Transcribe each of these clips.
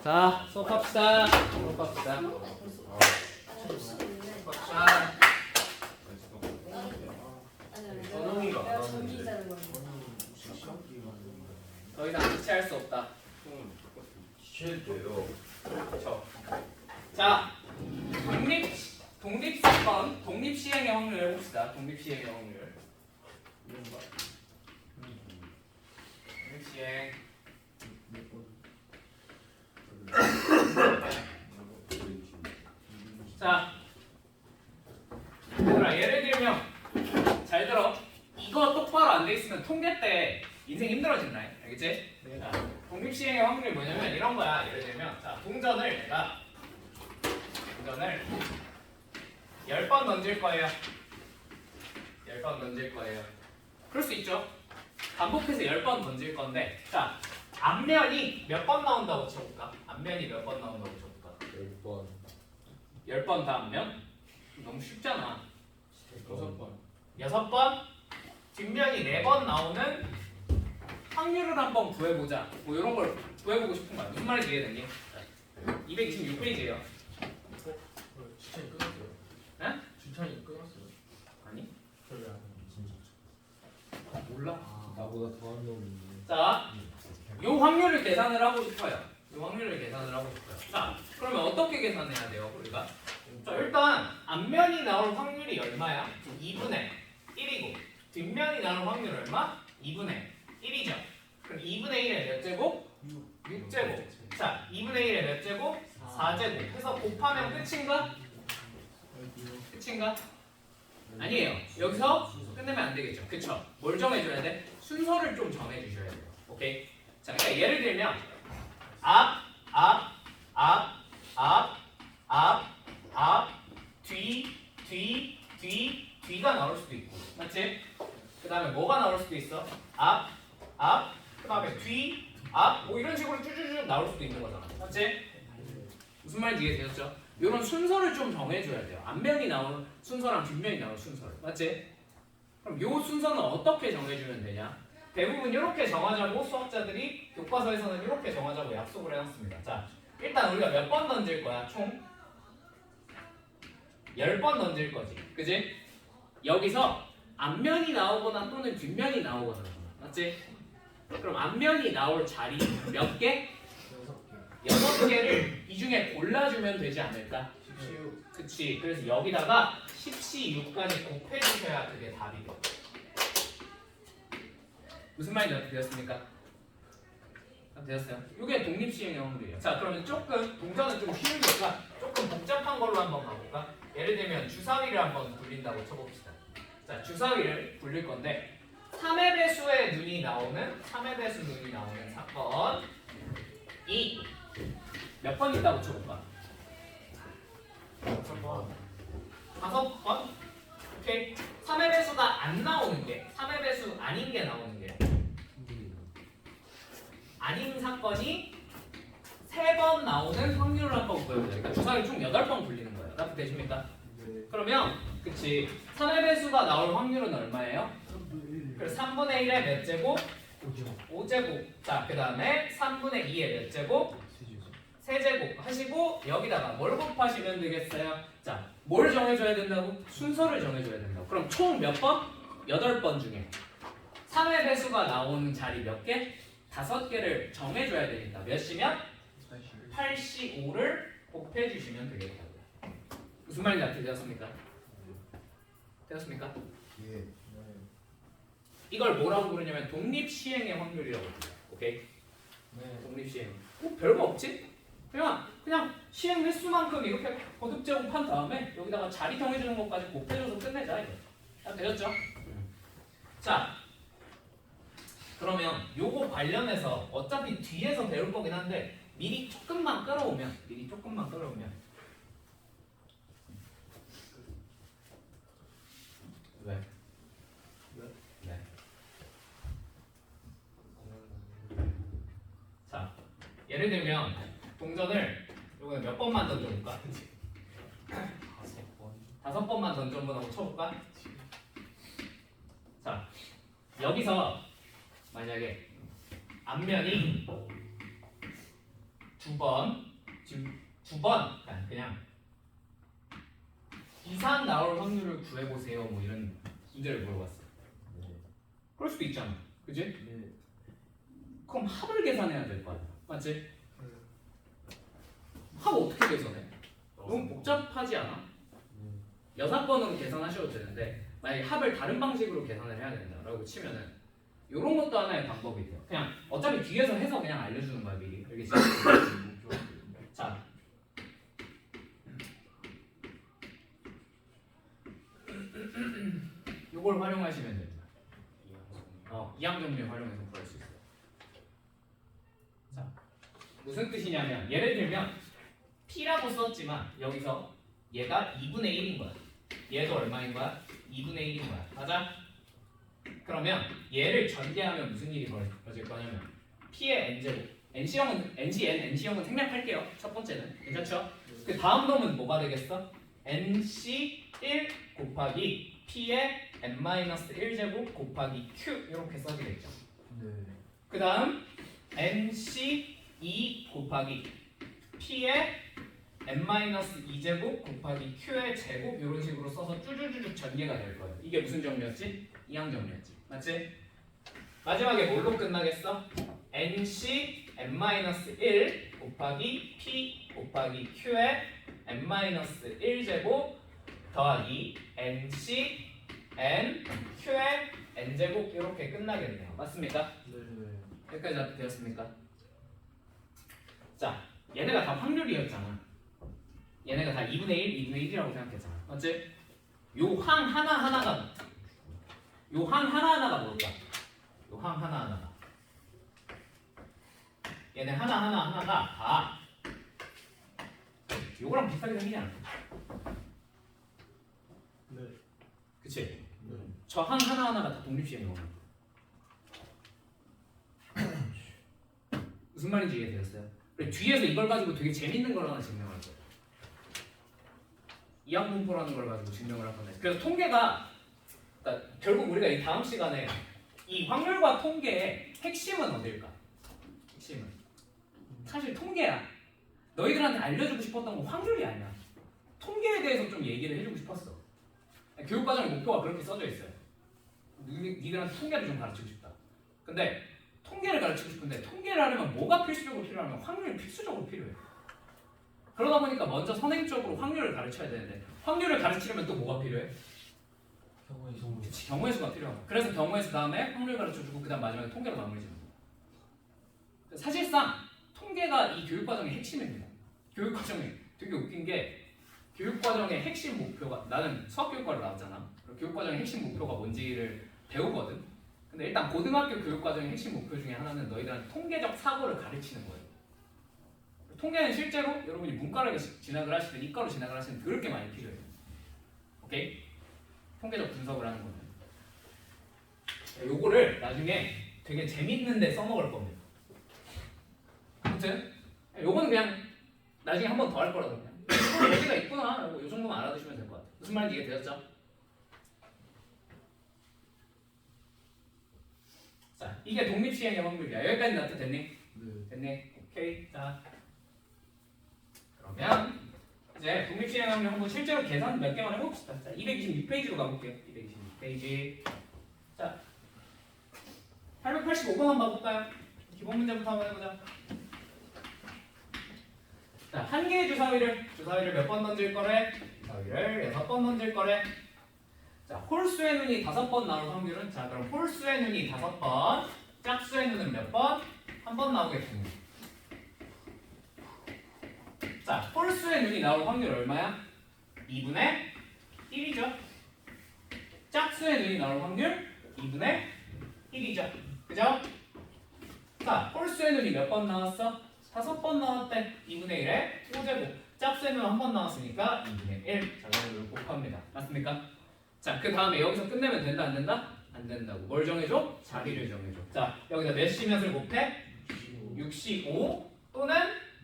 자, 수업합시다. 수업합시다. 선웅이가 안 하는데. 더 이상 지체할 수 없다. 쉴 때요. 그렇죠. 자, 독립사건, 독립시행의 확률 해봅시다. 독립시행의 확률. 독립시행. 자, 얘들아, 예를 들면 잘 들어. 이거 똑바로 안 돼 있으면 통계 때 인생 힘들어진다. 알겠지? 자, 독립시행의 확률이 뭐냐면 이런 거야. 예를 들면 자, 동전을 10번 던질 거예요. 10번 던질 거예요. 그럴 수 있죠. 반복해서 10번 던질 건데 자, 앞면이 몇 번 나온다고 쳐볼까? 앞면이 몇 번 나온다고 쳐볼까? 10번. 10번 다 앞면? 너무 쉽잖아. 6번. 6번? 뒷면이 4번 나오는 확률을 한번 구해보자. 뭐 이런 걸 구해보고 싶은 거야. 무슨 말인지 이해되니? 226페이지예요. 주차이 끊었어요. 네? 주차이 끊었어요. 아니? 저희 안 진짜. 몰라. 나보다 더한 놈이. 자, 요 확률을 계산을 하고 싶어요. 요 확률을 계산을 하고 싶어요. 자, 그러면 어떻게 계산해야 돼요, 우리가? 자, 일단 앞면이 나올 확률이 얼마야? 2분의 1이고 뒷면이 나올 확률 얼마? 2분의 1이죠. 그럼 2분의 1에 몇 제곱? 6제곱. 자, 2분의 1에 몇 제곱? 4제곱. 해서 곱하면 끝인가? 끝인가? 아니에요. 여기서 끝내면 안 되겠죠. 그쵸? 뭘 정해줘야 돼? 순서를 좀 정해주셔야 돼요. 오케이? 자, 그러니까 예를 들면 앞, 뒤가 나올 수도 있고, 맞지? 그 다음에 뭐가 나올 수도 있어? 그 다음에 뭐 이런 식으로 쭈쭈쭈 나올 수도 있는 거잖아, 맞지? 무슨 말인지 이해되셨죠? 이런 순서를 좀 정해줘야 돼요. 앞면이 나오는 순서랑 뒷면이 나오는 순서를, 맞지? 그럼 이 순서는 어떻게 정해주면 되냐? 대부분 이렇게 정하자고 수학자들이 교과서에서는 이렇게 정하자고 약속을 해놨습니다. 자, 일단 우리가 몇 번 던질 거야? 총 10번 던질 거지, 그지? 여기서 앞면이 나오거나 또는 뒷면이 나오거나, 맞지? 그럼 앞면이 나올 자리 몇 개? 6개를 이 중에 골라주면 되지 않을까? 16. 그치. 그래서 여기다가 10C6까지 곱해주셔야 그게 답이 돼. 무슨 말인지 어떻게 되었습니까? 되었어요? 이게 독립시행의 확률이에요. 자, 그러면 조금 동전은 좀 쉬우니까 조금 복잡한 걸로 한번 가볼까? 예를 들면 주사위를 한번 굴린다고 쳐봅시다. 자, 주사위를 굴릴 건데 3의 배수의 눈이 나오는 3의 배수 눈이 나오는 사건이 몇 번 있다고 쳐볼까? 5번. 5번? 오케이. 3의 배수가 안 나오는 게 3의 배수 아닌 게 나오는 게 아닌 사건이 3번 나오는 확률을 한번 구해보자. 그러니까 주사위 총 8번 굴리는 거예요. 납득 되십니까? 네. 그러면 그치 3의 배수가 나올 확률은 얼마예요? 그래서 3분의 1에 몇 제곱? 5제곱. 자, 그 다음에 3분의 2에 몇 제곱? 3제곱 하시고 여기다가 뭘 곱하시면 되겠어요? 자, 뭘 정해줘야 된다고? 순서를 정해줘야 된다고. 그럼 총 몇 번? 8번 중에 3의 배수가 나오는 자리 몇 개? 5개를 정해줘야 되니까 몇 시면? 85를 곱해주시면 되겠다고요. 무슨 말인지 어떻게 되었습니까? 되었습니까? 예. 이걸 뭐라고 부르냐면 독립시행의 확률이라고 불러요. 오케이? 네. 독립시행. 별거 없지? 그냥 시행 횟수만큼 이렇게 거듭 제곱한 다음에 여기다가 자리 정해주는 것까지 곱해줘서 끝내자 이거. 다 되셨죠? 자, 그러면 요거 관련해서 어차피 뒤에서 배울 거긴 한데 미리 조금만 끌어오면 왜? 네. 자, 예를 들면 동전을 요거는 몇 번만 던져볼까? 5번만 던져보라고 쳐볼까? 자, 여기서 만약에 앞면이 지금 두 번 그냥 이상 나올 확률을 구해보세요. 뭐 이런 문제를 물어봤어. 네. 그럴 수도 있잖아. 그지? 네. 그럼 합을 계산해야 될 거 아니야. 맞지? 합 어떻게 계산해? 너무 복잡하지 않아? 네. 6번으로 계산하셔도 되는데 만약에 합을 다른 방식으로 계산을 해야 된다라고 치면은 이런 것도 하나의 방법이 돼요. 그냥 어차피 뒤에서 해서 그냥 알려주는 거야 미리. 알겠지? 자, 이걸 활용하시면 됩니다. 이항정리 활용해서 구할 수 있어요. 자, 무슨 뜻이냐면 예를 들면 P라고 썼지만 여기서 얘가 2분의 1인 거야. 얘도 얼마인 거야? 2분의 1인 거야. 맞아? 그러면 얘를 전개하면 무슨 일이 벌어질 거냐면 P의 n제곱 NC형은 생략할게요. 첫 번째는 괜찮죠? 그 다음 놈은 뭐가 되겠어? NC1 곱하기 P의 n-1제곱 곱하기 Q 이렇게 써지겠죠. 네. 그 다음 NC2 곱하기 P의 n-2제곱 곱하기 Q의 제곱 이런 식으로 써서 쭈쭈쭈쭈 전개가 될 거예요. 이게 무슨 정리였지? 이항 정리였지. 맞지? 마지막에 뭘로 끝나겠어? NC n-1 곱하기 P 곱하기 Q의 n-1제곱 더하기 NC n Q의 n제곱 이렇게 끝나겠네요. 맞습니까? 네. 여기까지 되었습니까? 자, 얘네가 다 확률이었잖아. 얘네가 다 2분의 1, 2분의 1이라고 생각했잖아. 맞지? 요 항 하나하나가 뭘까? 요 항 하나하나가 얘네 하나하나가 다 요거랑 비슷하게 생기지 않을까? 네. 그치? 네. 저 항 하나하나가 다 독립시행이거든. 무슨 말인지 이해되셨어요? 그리고 뒤에서 이걸 가지고 되게 재밌는 걸 하나 증명할 거예요. 이항분포라는 걸 가지고 증명을 할 건데, 그래서 통계가 그러니까 결국 우리가 이 다음 시간에 이 확률과 통계의 핵심은 어딜까? 핵심은 사실 통계야. 너희들한테 알려주고 싶었던 건 확률이 아니야. 통계에 대해서 좀 얘기를 해주고 싶었어. 교육과정의 목표가 그렇게 써져 있어요. 니들한테 통계를 좀 가르치고 싶다. 근데 통계를 가르치고 싶은데 통계를 하려면 뭐가 필수적으로 필요하면 확률이 필수적으로 필요해. 그러다 보니까 먼저 선행적으로 확률을 가르쳐야 되는데 확률을 가르치려면 또 뭐가 필요해? 경우의 수. 그치, 경우의 수가 필요하고. 그래서 경우의 수 다음에 확률 가르쳐주고 그 다음 마지막에 통계로 마무리 짓는 거야. 사실상 통계가 이 교육과정의 핵심입니다. 교육과정이 되게 웃긴 게 교육과정의 핵심 목표가 나는 수학교육과를 나왔잖아. 교육과정의 핵심 목표가 뭔지를 배우거든. 근데 일단 고등학교 교육과정의 핵심 목표 중에 하나는 너희들한테 통계적 사고를 가르치는 거예요. 통계는 실제로 여러분이 문과를 진학을 하시든 이과로 진학을 하시든 그렇게 많이 필요해요. 오케이? 통계적 분석을 하는 거는. 요거를 나중에 되게 재밌는 데 써먹을 겁니다. 아무튼 요거는 그냥 나중에 한 번 더 할 거라고 그냥. 여기가 있구나. 요 정도만 알아두시면 될 것 같아요. 무슨 말인지 이해되셨죠? 자, 이게 독립시행의 확률이야. 여기까지 나타 됐니? 네. 됐니? 오케이. 자, 그러면 이제 독립시행 확률 한번 실제로 계산 몇 개만 해봅시다. 자, 226페이지로 가볼게요. 226페이지. 자, 885번 한번 봐볼까요? 기본 문제부터 한번 해보자. 자, 한 개의 주사위를 몇 번 던질 거래? 주사위를 6번 던질 거래. 자, 홀수의 눈이 5번 나올 확률은? 자, 그럼 홀수의 눈이 5번, 짝수의 눈은 몇 번? 한 번 나오겠습니다. 자, 홀수의 눈이 나올 확률 얼마야? 2분의 1이죠. 짝수의 눈이 나올 확률 2분의 1이죠. 그죠? 자, 홀수의 눈이 몇 번 나왔어? 5번 나왔대. 2분의 1에 5제곱. 짝수의 눈 한 번 나왔으니까 2분의 1. 자, 그걸 곱합니다. 맞습니까? 자, 그 다음에 여기서 끝내면 된다, 안 된다? 안 된다고. 뭘 정해줘? 자리를 정해줘. 자, 여기다 몇시 몇을 곱해? 65 또는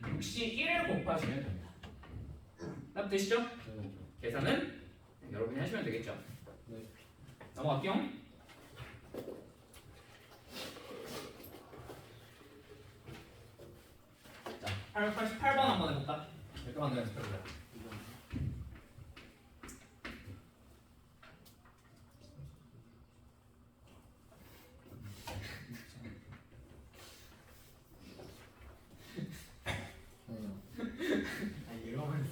61을 곱하시면 됩니다. 납되시죠? 네. 계산은 여러분이 하시면 되겠죠? 네. 넘어갈게요. 자, 88번 한번 해볼까? 이렇게만 더 연습해보자. 아니 이러면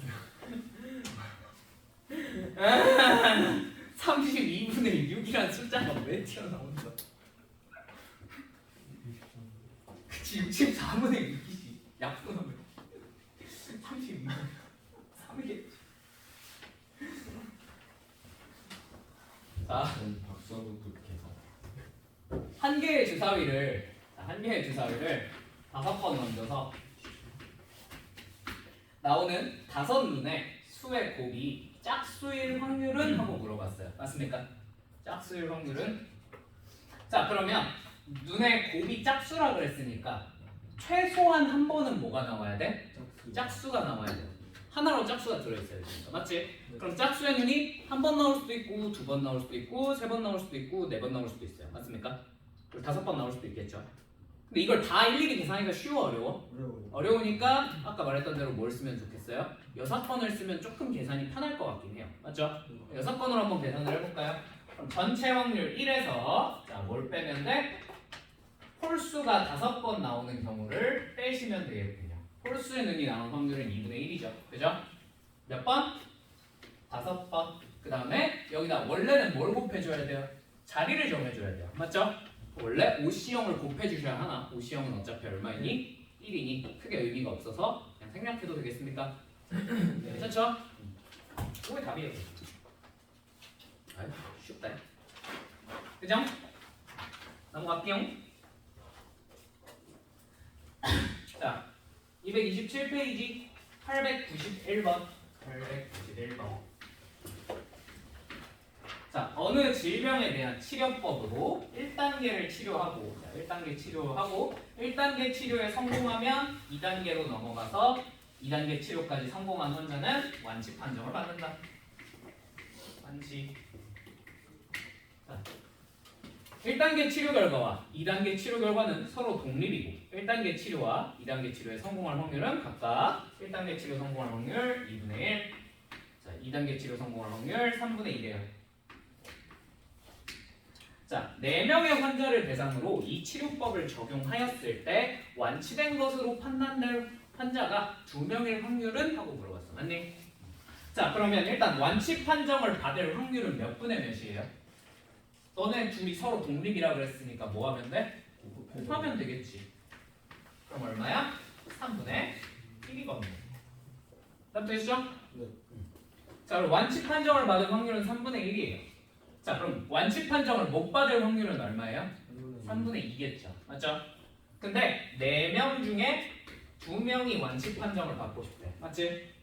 32분의 6이란 숫자가 왜 튀어나온다? 그치 64분의 6이지. 약분하면 32분 3이겠지. 자, 박수하고 계산. 한 개의 주사위를 5번 얹어서 나오는 5눈의 수의 곱이 짝수일 확률은? 하고 물어봤어요. 맞습니까? 짝수일 확률은? 자, 그러면 눈의 곱이 짝수라 그랬으니까 최소한 한 번은 뭐가 나와야 돼? 짝수가 나와야 돼. 하나로 짝수가 들어있어야 되니까. 맞지? 그럼 짝수의 눈이 한 번 나올 수도 있고, 2번 나올 수도 있고, 3번 나올 수도 있고, 4번 나올 수도 있어요. 맞습니까? 그리고 5번 나올 수도 있겠죠. 근데 이걸 다 일일이 계산하기가 쉬워, 어려워? 어려우니까 아까 말했던 대로 뭘 쓰면 좋겠어요? 6번을 쓰면 조금 계산이 편할 것 같긴 해요. 맞죠? 6번으로 한번 계산을 해볼까요? 그럼 전체 확률 1에서 자, 뭘 빼면 돼? 홀수가 5번 나오는 경우를 빼시면 되겠군요. 홀수의 눈이 나오는 확률은 2분의 1이죠. 그죠? 몇 번? 5번. 그 다음에 여기다 원래는 뭘 곱해줘야 돼요? 자리를 정해줘야 돼요. 맞죠? 원래 OC형을 곱해주셔야 하나? OC형은 어차피 얼마이니? 1이니 크게 의미가 없어서 그냥 생략해도 되겠습니까? 괜찮죠? 그게 답이에요. 아유, 쉽다. 그죠? 넘어갈게요. 자, 227페이지 891번. 자, 어느 질병에 대한 치료법으로 1단계를 치료하고, 자, 1단계 치료하고 1단계 치료에 성공하면 2단계로 넘어가서 2단계 치료까지 성공한 환자는 완치 판정을 받는다. 완치. 자, 1단계 치료 결과와 2단계 치료 결과는 서로 독립이고 1단계 치료와 2단계 치료에 성공할 확률은 각각 1단계 치료 성공할 확률 2분의 1, 자, 2단계 치료 성공할 확률 3분의 1이에요. 자, 4명의 환자를 대상으로 이 치료법을 적용하였을 때 완치된 것으로 판단될 환자가 2명일 확률은? 하고 물어봤어. 맞니? 자, 그러면 일단 완치 판정을 받을 확률은 몇 분의 몇이에요? 너네 둘이 서로 독립이라 그랬으니까 뭐 하면 돼? 곱하면 되겠지. 그럼 얼마야? 3분의 1이거든요. 답 되시죠? 네. 자, 그럼 완치 판정을 받을 확률은 3분의 1이에요. 자, 그럼 완치 판정을 못 받을 확률은 얼마예요? 3분의 2겠죠. 맞죠? 근데 4명 중에 2명이 완치 판정을 받고 싶대. 맞지?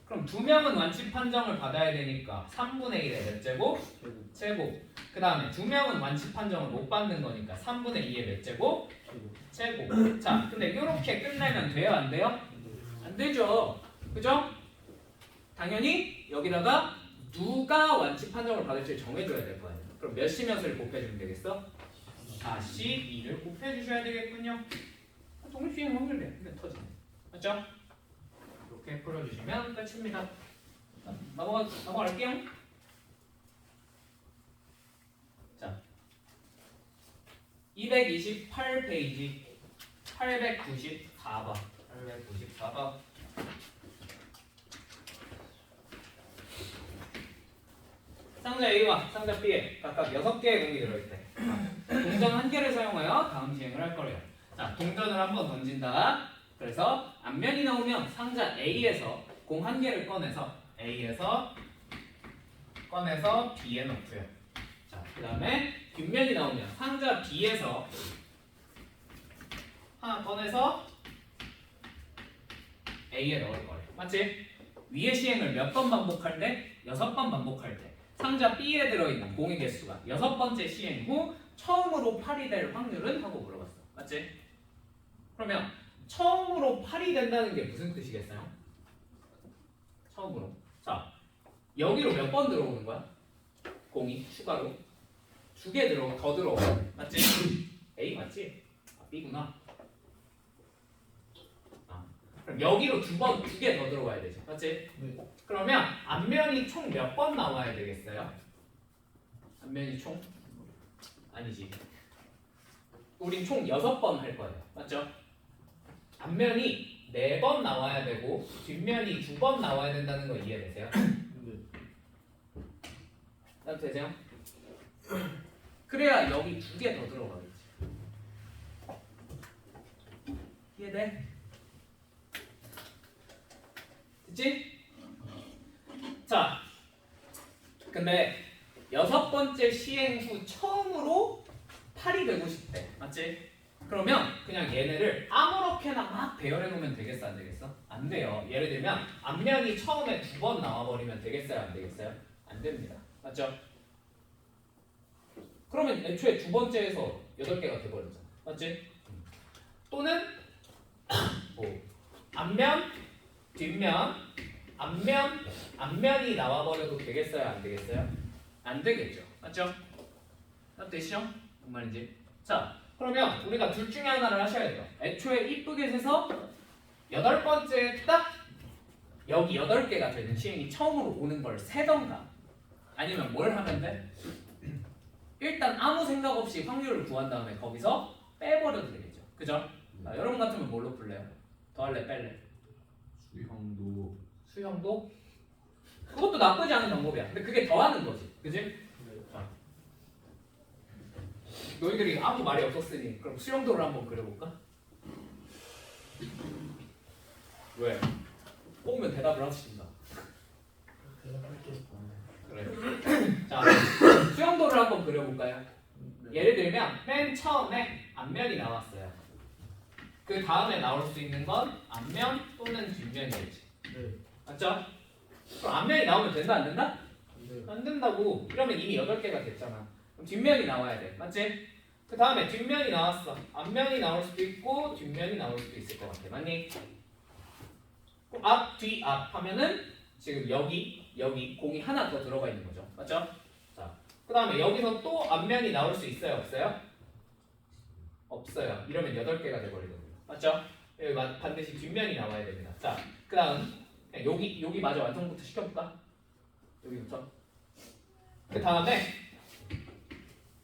그럼 2명은 완치 판정을 받아야 되니까 3분의 1의 몇 제곱? 제곱. 그 다음에 2명은 완치 판정을 못 받는 거니까 3분의 2의 몇 제곱? 제곱. 자, 근데 이렇게 끝내면 돼요? 안 돼요? 안 되죠. 그죠? 당연히 여기다가 누가 완치 판정을 받을지 정해줘야 될 거 아니에요. 그럼 몇시 몇을 곱해주면 되겠어? 42를 곱해주셔야 되겠군요. 독립시행 확률 몇 터지네. 맞죠? 이렇게 풀어주시면 끝입니다. 자, 넘어갈게요. 자, 228페이지 894번. 상자 A와 상자 B에 각각 6개의 공이 들어있대. 동전 1개를 사용하여 다음 시행을 할 거래요. 자, 동전을 한번 던진다. 그래서 앞면이 나오면 상자 A에서 공 1개를 꺼내서 B에 넣고요. 자, 그 다음에 뒷면이 나오면 상자 B에서 하나 꺼내서 A에 넣을 거예요. 맞지? 위의 시행을 몇 번 반복할 때? 6번 반복할 때. 상자 B에 들어있는 공의 개수가 6번째 시행 후 처음으로 8이 될 확률은? 하고 물어봤어. 맞지? 그러면 처음으로 8이 된다는 게 무슨 뜻이겠어요? 처음으로. 자, 여기로 몇 번 들어오는 거야? 공이 추가로 2개 더 들어오고. 맞지? A 맞지? 아, B구나. 그럼 여기로 두 개 더 들어가야 되죠. 맞지? 네. 그러면 앞면이 총 몇 번 나와야 되겠어요? 앞면이 총 아니지. 우린 총 6번 할 거예요. 맞죠? 앞면이 4번 나와야 되고 뒷면이 2번 나와야 된다는 거 이해되세요? 네. 나도 되세요? 그래야 여기 2개 더 들어가겠지. 이해돼? 됐지? 자, 근데 6번째 시행 후 처음으로 8이 되고 싶대. 맞지? 그러면 그냥 얘네를 아무렇게나 막 배열해 놓으면 되겠어, 안 되겠어? 안 돼요. 예를 들면 앞면이 처음에 2번 나와버리면 되겠어요, 안 되겠어요? 안 됩니다. 맞죠? 그러면 애초에 두 번째에서 8개가 돼버렸잖아. 맞지? 또는 뭐 앞면, 뒷면, 앞면이 나와버려도 되겠어요, 안 되겠어요? 안 되겠죠. 맞죠? 되시죠? 뭔 말인지. 자, 그러면 우리가 둘 중에 하나를 하셔야 돼요. 애초에 이쁘게 세서 8번째 딱 여기 8개가 되는 시행이 처음으로 오는 걸 세던가 아니면 뭘 하면 돼? 일단 아무 생각 없이 확률을 구한 다음에 거기서 빼버려도 되겠죠. 그죠? 자, 여러분 같으면 뭘로 풀래요? 더할래 뺄래? 수형도. 수형도? 그것도 나쁘지 않은 방법이야. 근데 그게 더하는 거지. 그지? 너희들이 아무 말이 없었으니 그럼 수영도를 한번 그려볼까? 왜? 뽑으면 대답을 하신다. 대답할게. 그래. 자, 수영도를 한번 그려볼까요? 예를 들면 맨 처음에 앞면이 나왔어요. 그 다음에 나올 수 있는 건 앞면 또는 뒷면이겠지. 네. 맞죠? 그럼 앞면이 나오면 된다 안 된다? 네. 안 된다고. 이러면 이미 8개가 됐잖아. 그럼 뒷면이 나와야 돼. 맞지? 그 다음에 뒷면이 나왔어. 앞면이 나올 수도 있고 뒷면이 나올 수도 있을 것 같아. 맞니? 앞, 뒤, 앞 하면은 지금 여기 공이 하나 더 들어가 있는 거죠. 맞죠? 자, 그 다음에 여기서 또 앞면이 나올 수 있어요? 없어요? 없어요. 이러면 8개가 돼버리거든요. 맞죠? 여기 반드시 뒷면이 나와야 됩니다. 자, 그 다음 여기 마저 완성부터 시켜볼까? 여기부터. 그 다음에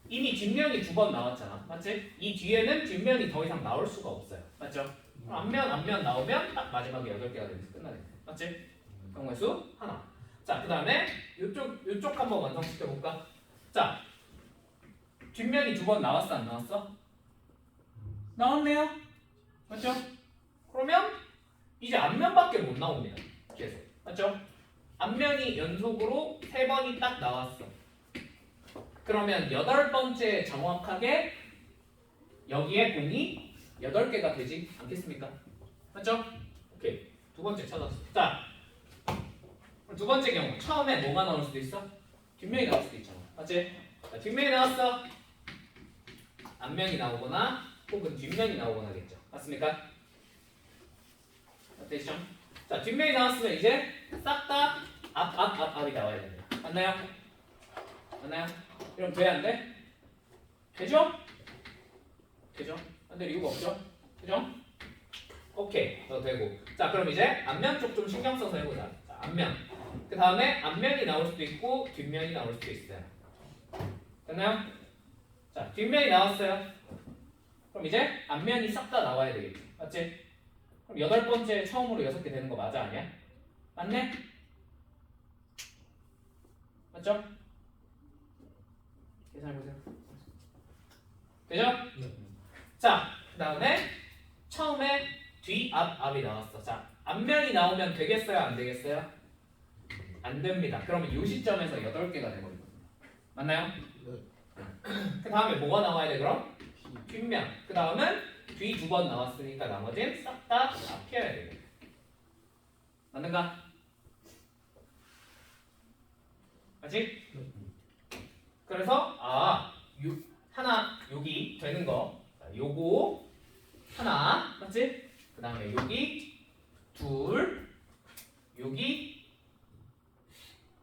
이미 뒷면이 2번 나왔잖아. 맞지? 이 뒤에는 뒷면이 더 이상 나올 수가 없어요. 맞죠? 그럼 앞면 나오면 딱 마지막에 8개가 되면서 끝나겠네. 맞지? 경우의 수 하나. 자, 그 다음에 요쪽 한번 완성시켜볼까? 자, 뒷면이 2번 나왔어 안 나왔어? 나왔네요. 맞죠? 그러면 이제 앞면밖에 못 나옵니다. 계속. 맞죠? 앞면이 연속으로 3번이 딱 나왔어. 그러면 8번째 정확하게 여기에 공이 8개가 되지 않겠습니까? 맞죠? 오케이. 두 번째 찾았어. 자, 두 번째 경우 처음에 뭐가 나올 수도 있어? 뒷면이 나올 수도 있잖아. 맞지? 자, 뒷면이 나왔어. 앞면이 나오거나 혹은 뒷면이 나오거나겠죠. 맞습니까? 되시죠? 자, 뒷면이 나왔으면 이제 싹 다 앞이 나와야 됩니다. 맞나요? 맞나요? 이러면 돼, 안 돼? 되죠? 되죠? 안 될 이유가 없죠? 그죠? 오케이, 더 되고. 자, 그럼 이제 앞면 쪽 좀 신경 써서 해보자. 자, 앞면. 그 다음에 앞면이 나올 수도 있고 뒷면이 나올 수도 있어요. 됐나요? 자, 뒷면이 나왔어요. 그럼 이제 앞면이 싹 다 나와야 되겠지. 맞지? 그럼 8번째 처음으로 6개 되는 거 맞아, 아니야? 맞네? 맞죠? 계산해보세요. 되죠? 네. 자, 그 다음에 처음에 뒤, 앞이 나왔어. 자, 앞면이 나오면 되겠어요? 안 되겠어요? 안 됩니다. 그러면 이 시점에서 8개가 되거든요. 맞나요? 네. 그 다음에 뭐가 나와야 돼 그럼? 뒷면. 그 다음은 뒤 2번 나왔으니까 나머지는 싹 다 앞이어야 돼. 맞는가? 맞지? 그래서 하나 여기 되는 거 요거 하나 맞지? 그 다음에 여기 둘 여기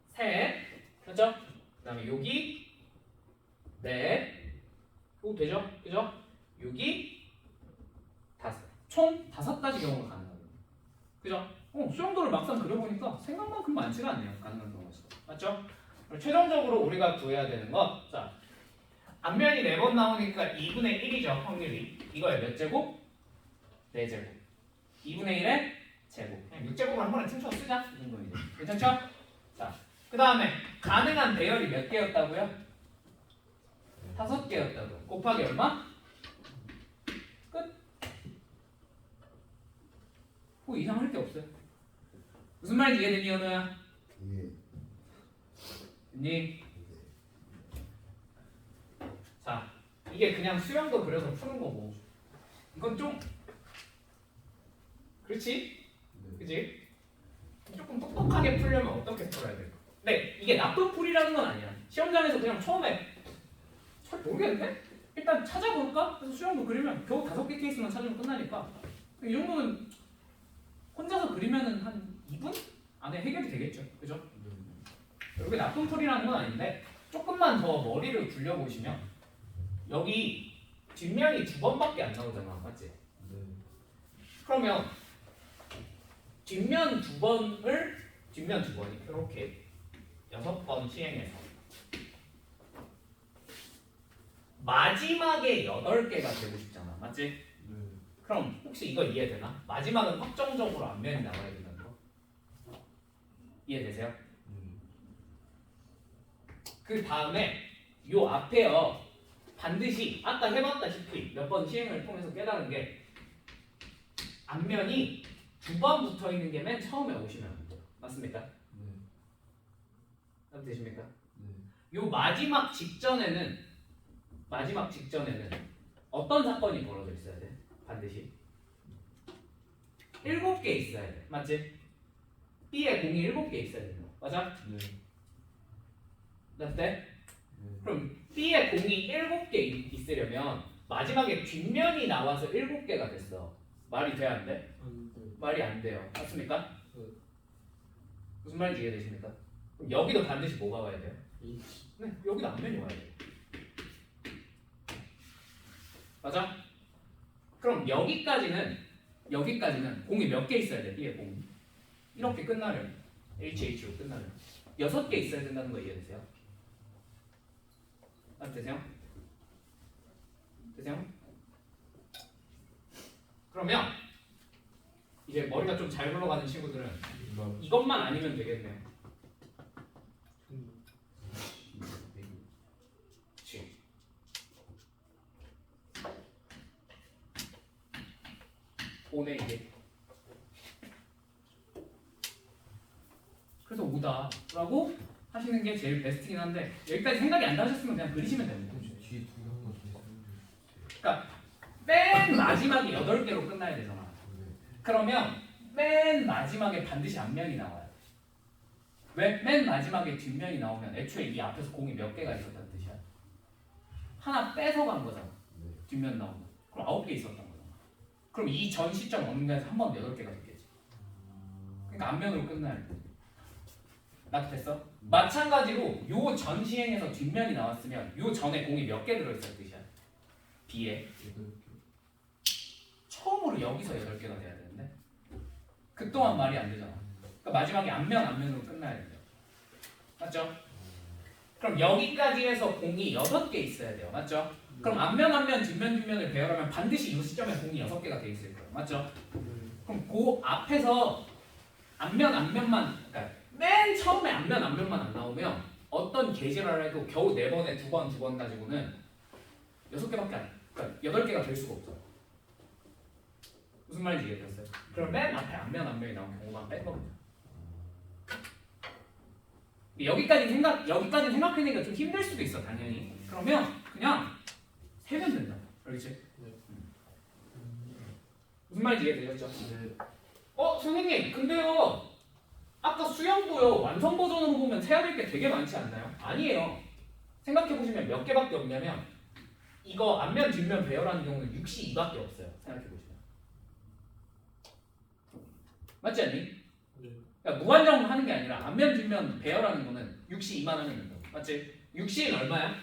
셋 맞죠? 그 다음에 여기 넷 이거 되죠? 그죠? 여기 5 총 5가지 경우가 가능하거든요. 수영도를 막상 그려보니까 생각만큼 많지가 않네요. 가능한 경우가. 맞죠? 최종적으로 우리가 구해야 되는 건 자, 앞면이 4번 나오니까 2분의 1이죠. 확률이. 이거에 몇 제곱? 4제곱. 2분의 1의 제곱. 그냥 6제곱을 한 번에 틈쳐서 쓰자. 이 정도 이제. 괜찮죠? 자, 그 다음에 가능한 배열이 몇 개였다고요? 5개였다고요. 곱하기 얼마? 끝. 뭐 이상할 게 없어요. 무슨 말인지 이해되니, 현우야? 예. 됐니? 자, 이게 그냥 수영도 그려서 푸는 거고 이건 좀 그렇지? 그지? 조금 똑똑하게 풀려면 어떻게 풀어야 될까? 근데 이게 나쁜 풀이라는 건 아니야. 시험장에서 그냥 처음에 잘 모르겠는데? 일단 찾아볼까? 그래서 수영도 그리면 겨우 5개 케이스만 찾으면 끝나니까 이 정도는 혼자서 그리면은 한 2분 안에 해결이 되겠죠. 그죠? 여기 나쁜 풀이라는 건 아닌데 조금만 더 머리를 굴려보시면 여기 뒷면이 2번밖에 안 나오잖아. 맞지? 네. 그러면 뒷면 2번이 이렇게 6번 시행해서 마지막에 8개가 되고 싶잖아. 맞지? 네. 그럼 혹시 이거 이해되나? 마지막은 확정적으로 앞면이 나와야 된다는 거. 이해되세요? 그 다음에 요 앞에요. 반드시 아까 해봤다시피 몇 번 시행을 통해서 깨달은 게 앞면이 2번 붙어 있는 게 맨 처음에 오시면 안 돼요. 맞습니까? 네. 답 되십니까? 네. 요 마지막 직전에는 어떤 사건이 벌어져 있어야 돼? 반드시 7개 있어야 돼. 맞지? B에 공이 7개 있어야 돼요. 맞아? 네. 맞대? 네. 그럼 B에 공이 7개 있으려면 마지막에 뒷면이 나와서 7개가 됐어. 말이 돼? 안 돼? 안 돼. 말이 안 돼요. 맞습니까? 네. 무슨 말인지 이해되십니까? 그럼 여기도 반드시 뭐가 와야 돼요? H. 네, 여기도 앞면이 와야 돼요. 맞아? 그럼 여기까지는 공이 몇 개 있어야 돼? B에 공이 이렇게 끝나려면 HH로 끝나려면 6개 있어야 된다는 거 이해되세요? 되세요? 되세요? 그러면 이제 머리가 좀 잘 굴러가는 친구들은 이것만 아니면 되겠네요. 그치? 오네 이게. 그래서 오다라고 하시는 게 제일 베스트긴 한데 여기까지 생각이 안 나셨으면 그냥 그리시면 됩니다. 뒤에 두 개만 그러니까 맨 마지막에 8개로 끝나야 되잖아. 그러면 맨 마지막에 반드시 앞면이 나와요. 왜? 맨 마지막에 뒷면이 나오면 애초에 이 앞에서 공이 몇 개가 있었다는 뜻이야. 하나 뺏어간 거잖아. 뒷면 나오면. 그럼 9개 있었던 거잖아. 그럼 이 전 시점 어느 데서 한 번 8개가 됐겠지. 그러니까 앞면으로 끝나야 돼. 나 됐어? 마찬가지로 요 전 시행에서 뒷면이 나왔으면 요 전에 공이 몇 개 들어있을 뜻이야. B에 처음으로 여기서 8개가 돼야 되는데 그동안 말이 안 되잖아. 그러니까 마지막에 앞면으로 끝나야 돼요. 맞죠? 그럼 여기까지 해서 공이 6개 있어야 돼요. 맞죠? 그럼 앞면, 뒷면을 배열하면 반드시 이 시점에 공이 6개가 돼 있을 거예요. 맞죠? 그럼 그 앞에서 앞면만 그러니까 맨 처음에 앞면만 안 나오면 어떤 계지를 해도 겨우 4번에 2번 가지고는 6개밖에 안 그러니까 8개가 될 수가 없어요. 무슨 말인지 이해되셨어요? 그럼 맨 앞에 앞면이 나온 경우만 뺀 겁니다. 여기까지 생각해내기가 좀 힘들 수도 있어 당연히. 그러면 그냥 세면 된다. 알겠지? 네. 무슨 말인지 이해되셨죠? 네. 선생님 근데요 아까 수영도요 완성 버전으로 보면 세야 될 게 되게 많지 않나요? 아니에요. 생각해보시면 몇 개밖에 없냐면 이거 앞면 뒷면 배열하는 경우는 62밖에 없어요. 생각해보시면 맞지 않니? 네. 그러니까 무한정 하는 게 아니라 앞면 뒷면 배열하는 거는 62만 하면 된다고. 맞지? 60은 얼마야?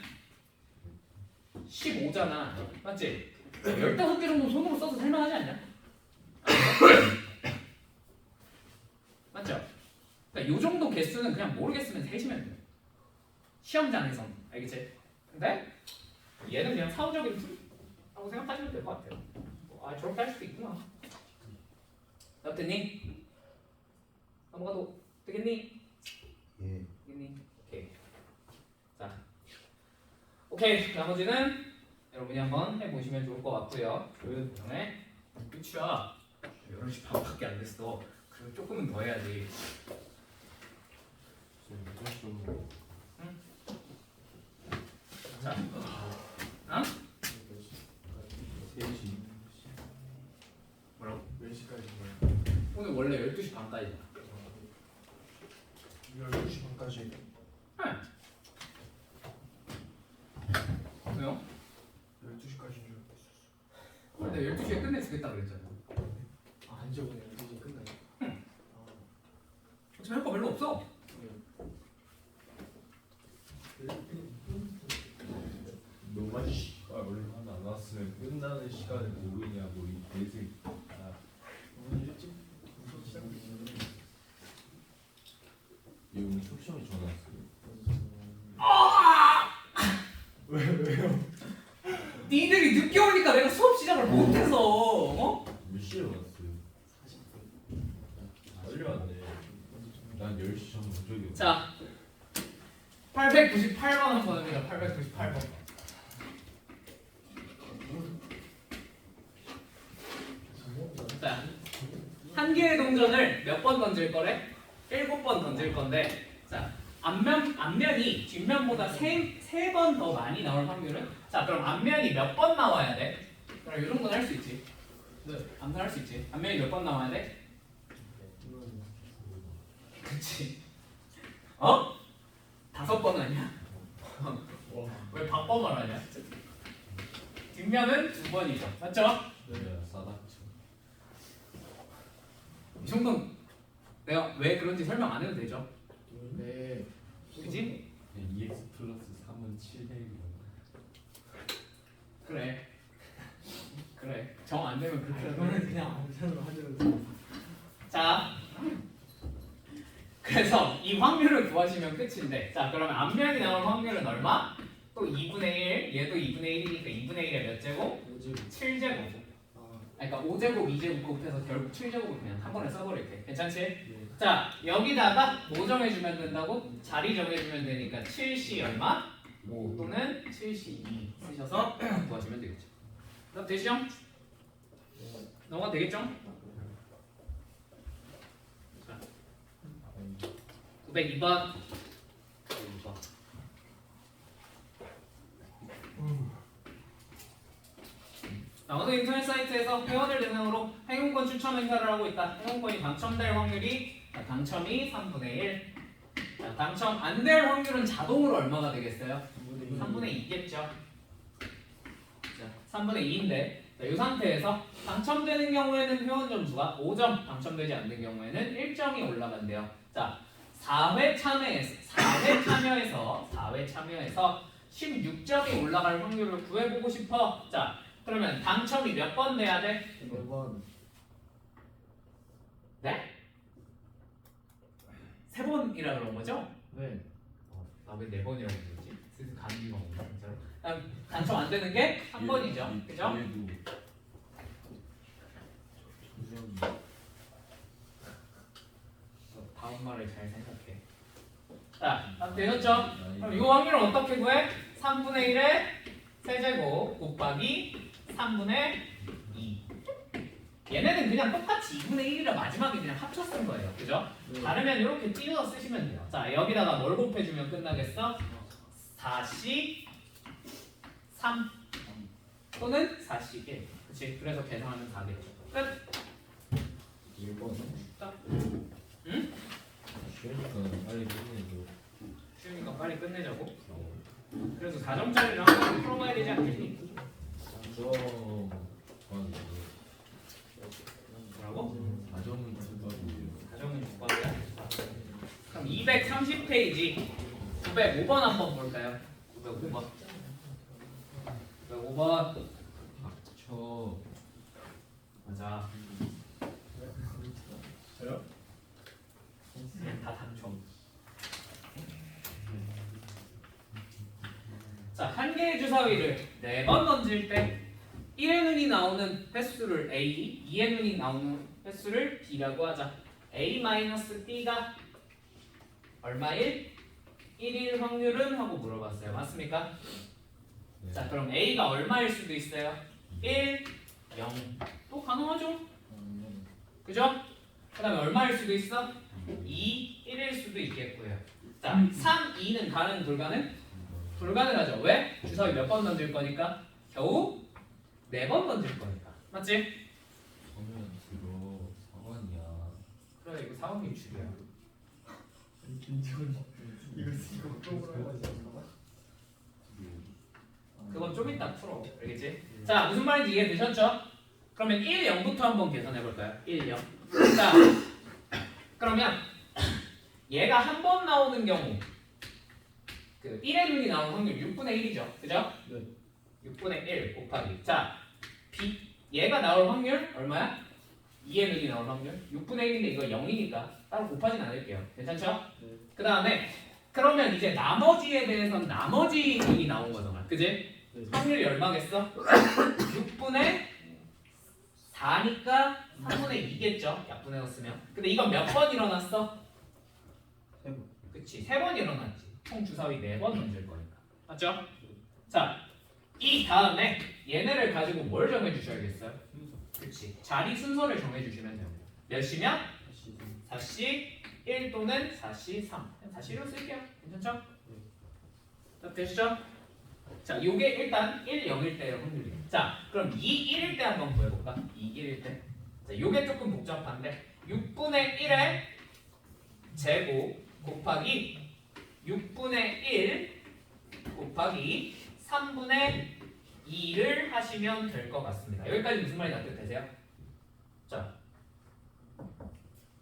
15잖아. 맞지? 15개 정도 손으로 써서 살만하지 않냐? 맞죠? 그러니까 요 정도 개수는 그냥 모르겠으면 세시면 돼요. 시험장에서는. 알겠지? 근데 얘는 그냥 사후적인 풀이라고 생각하시면 될 것 같아요. 아 저렇게 할 수도 있구나. 됐니? 넘어가도 되겠니? 예. 되겠니? 오케이. 자, 오케이. 나머지는 여러분이 한번 해보시면 좋을 것 같고요. 그 다음에 끝이야. 11시 반밖에 안 됐어. 그럼 조금은 더 해야지. 자, 어? 3시. 뭐라고? 몇 시까지? 오늘 원래 12시 반까지잖아. 12시 반까지. 왜요? 12시까지인 줄 알았어. 근데 12시에 끝내주겠다 그랬잖아. 아, 이제 오늘 12시 끝나요? 어차피 할 거 별로 없어. 너만 씨발 얼마나 안 왔으면 끝나는 시간을 모르냐고 이 개새끼. 아, 오늘 일찍 시작했어요. 얘 오늘 속시험에 전화 왔어요. 왜요? 니들이 늦게 오니까 내가 수업 시작을 못해서 어? 몇 시에 왔어요? 40분. 빨리 왔네. 난 10시 전에 온 적이 없어. 자, 898번 한 번입니다. 898번. 자, 한 개의 동전을 몇 번 던질 거래? 7번 던질 건데, 자, 앞면이 뒷면보다 3번 더 많이 나올 확률은? 자, 그럼 앞면이 몇 번 나와야 돼? 그럼 이 정도는 할 수 있지. 네, 암산할 수 있지. 앞면이 몇 번 나와야 돼? 그치. 어? 5번 아니야? 왜 바꿔 말하냐? 뒷면은 2번이죠. 맞죠? 야, 싸닥쳐. 이 정도는 내가 왜 그런지 설명 안 해도 되죠? 네. 그지? 2x 플러스 3은 700이야. 그래. 그래. 정 안 되면 그렇게 하는 이거는 그냥 암산으로 하자고. 자, 그래서 이 확률을 구하시면 끝인데, 자 그러면 앞면이 나올 확률은 얼마? 또 2분의 1, 얘도 2분의 1이니까 2분의 1에 몇 제곱? 7제곱. 아, 그러니까 5제곱, 2제곱 곱해서 결국 7제곱을 그냥 한 번에 써버릴게. 괜찮지? 예. 자 여기다가 뭐 정해주면 된다고? 자리 정해주면 되니까 7시 얼마? 5 또는 7시 2 쓰셔서 구하시면 되겠죠. 그럼 되시죠? 넘어가 되겠죠? 902번. 오늘 인터넷 사이트에서 회원을 대상으로 행운권 추첨 행사를 하고 있다. 행운권이 당첨될 확률이 당첨이 3분의 1. 자, 당첨 안 될 확률은 자동으로 얼마가 되겠어요? 3분의 2겠죠. 자, 3분의 2인데 이 상태에서 당첨되는 경우에는 회원 점수가 5점, 당첨되지 않는 경우에는 1점이 올라간대요. 자, 4회 참여해서 16점이 올라갈 확률을 구해보고 싶어. 자, 그러면 당첨이 몇 번 돼야 돼? 4번. 네? 3번이라 그런 거죠? 네. 아 왜 4번이라고 그러지? 슬슬 감기가 온다 진짜로. 당첨 안 되는 게 한 번이죠. 그죠? 얘도 다음 말을 잘 생각해. 자, 되셨죠? 그럼 이 확률은 어떻게 구해? 3분의 1의 세제곱 곱하기 3분의 2. 얘네는 그냥 똑같이 2분의 1이라 마지막에 그냥 합쳐 쓴 거예요. 그죠? 네. 다르면 이렇게 띄워서 쓰시면 돼요. 자, 여기다가 뭘 곱해주면 끝나겠어? 4씩 3 또는 4씩 1. 그치? 그래서 계산하면 4겠죠. 끝! 1번. 응? 쉬우니까 빨리 끝내줘. 쉬우니까 빨리 끝내자고. 그래서 4점짜리를 한번 풀어봐야 되지 않겠니? 4점. 뭐라고? 4점은 출발이에요. 4점은 6번이야? 그럼 230페이지 905번 한번 볼까요? 905번 905번 닥쳐. 맞아. 저요? 개의 주사위를 4번 던질 때 1의 눈이 나오는 횟수를 A, 2의 눈이 나오는 횟수를 B라고 하자. A-B가 얼마일? 1일 확률은? 하고 물어봤어요. 맞습니까? 네. 자, 그럼 A가 얼마일 수도 있어요? 1, 0. 또 가능하죠? 그죠? 그 다음에 얼마일 수도 있어? 2, 1일 수도 있겠고요. 자, 3, 2는 가능, 불가능? 불가능하죠. 왜? 주사위 몇 번 던질 거니까? 겨우 4번 던질 거니까. 맞지? 저는 그거 상관이야. 그래, 이거 사원님 줄이야. 김지훈 이거 그건 좀 이따 풀어. 알겠지? 자, 무슨 말인지 이해되셨죠? 그러면 1, 0부터 한번 계산해 볼까요? 1, 0. 자, 그러면 얘가 한 번 나오는 경우 그 1의 눈이 나오는 확률 6분의 1이죠. 그죠? 네. 6분의 1 곱하기. 자, B 얘가 나올 확률 얼마야? 2의 눈이 나올 확률 6분의 1인데 이거 0이니까 따로 곱하진 않을게요. 괜찮죠? 네. 그 다음에 그러면 이제 나머지에 대해서는 나머지 눈이 나온 거잖아. 그지? 네. 확률이 얼마겠어? 6분의 4니까 3분의 2겠죠? 약분해 넣었으면. 근데 이건 몇 번 일어났어? 3번. 그치, 3번 일어났지. 총 주사위 4번 던질 거니까. 맞죠? 자, 이 다음에 얘네를 가지고 뭘 정해주셔야겠어요? 그치, 자리 순서를 정해주시면 돼요. 몇 시면? 4시 1 또는 4시 3. 4시 1로 쓸게요. 괜찮죠? 자, 되시죠? 자, 요게 일단 1, 0일 때의 확률이에요. 자, 그럼 2, 1일 때 한번 구해볼까? 2, 1일 때. 자, 요게 조금 복잡한데 6분의 1의 제곱 곱하기 6분의 1 곱하기 3분의 2를 하시면 될 것 같습니다. 여기까지 무슨 말이 납득되세요? 자,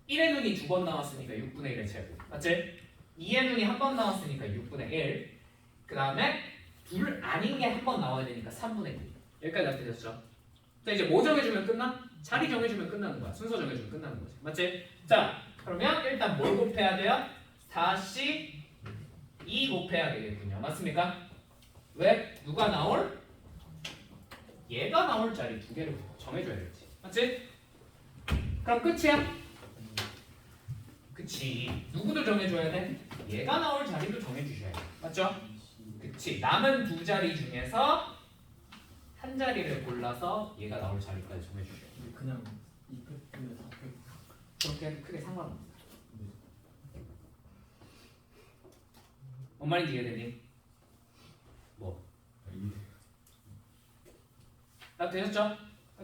1의 눈이 2번 나왔으니까 6분의 1의 제곱. 맞지? 2의 눈이 한 번 나왔으니까 6분의 1. 그 다음에 둘 아닌 게 한 번 나와야 되니까 3분의 2. 여기까지 납득되셨죠? 자, 이제 뭐 정해주면 끝나? 자리 정해주면 끝나는 거야. 순서 정해주면 끝나는 거지. 맞지? 자, 그러면 일단 뭘 곱해야 돼요? 4시 2 곱해야 되겠군요. 맞습니까? 왜? 누가 나올? 얘가 나올 자리 2개를 정해줘야겠지. 맞지? 그럼 끝이야? 그치. 누구도 정해줘야 돼? 얘가 나올 자리도 정해주셔야 돼. 맞죠? 그치. 남은 2자리 중에서 한 자리를 골라서 얘가 나올 자리까지 정해주셔야 돼. 그냥 2팩 때문에 4팩. 그렇게 크게 상관없습니다. 뭔 말인지 이해되니? 뭐? 다 되셨죠?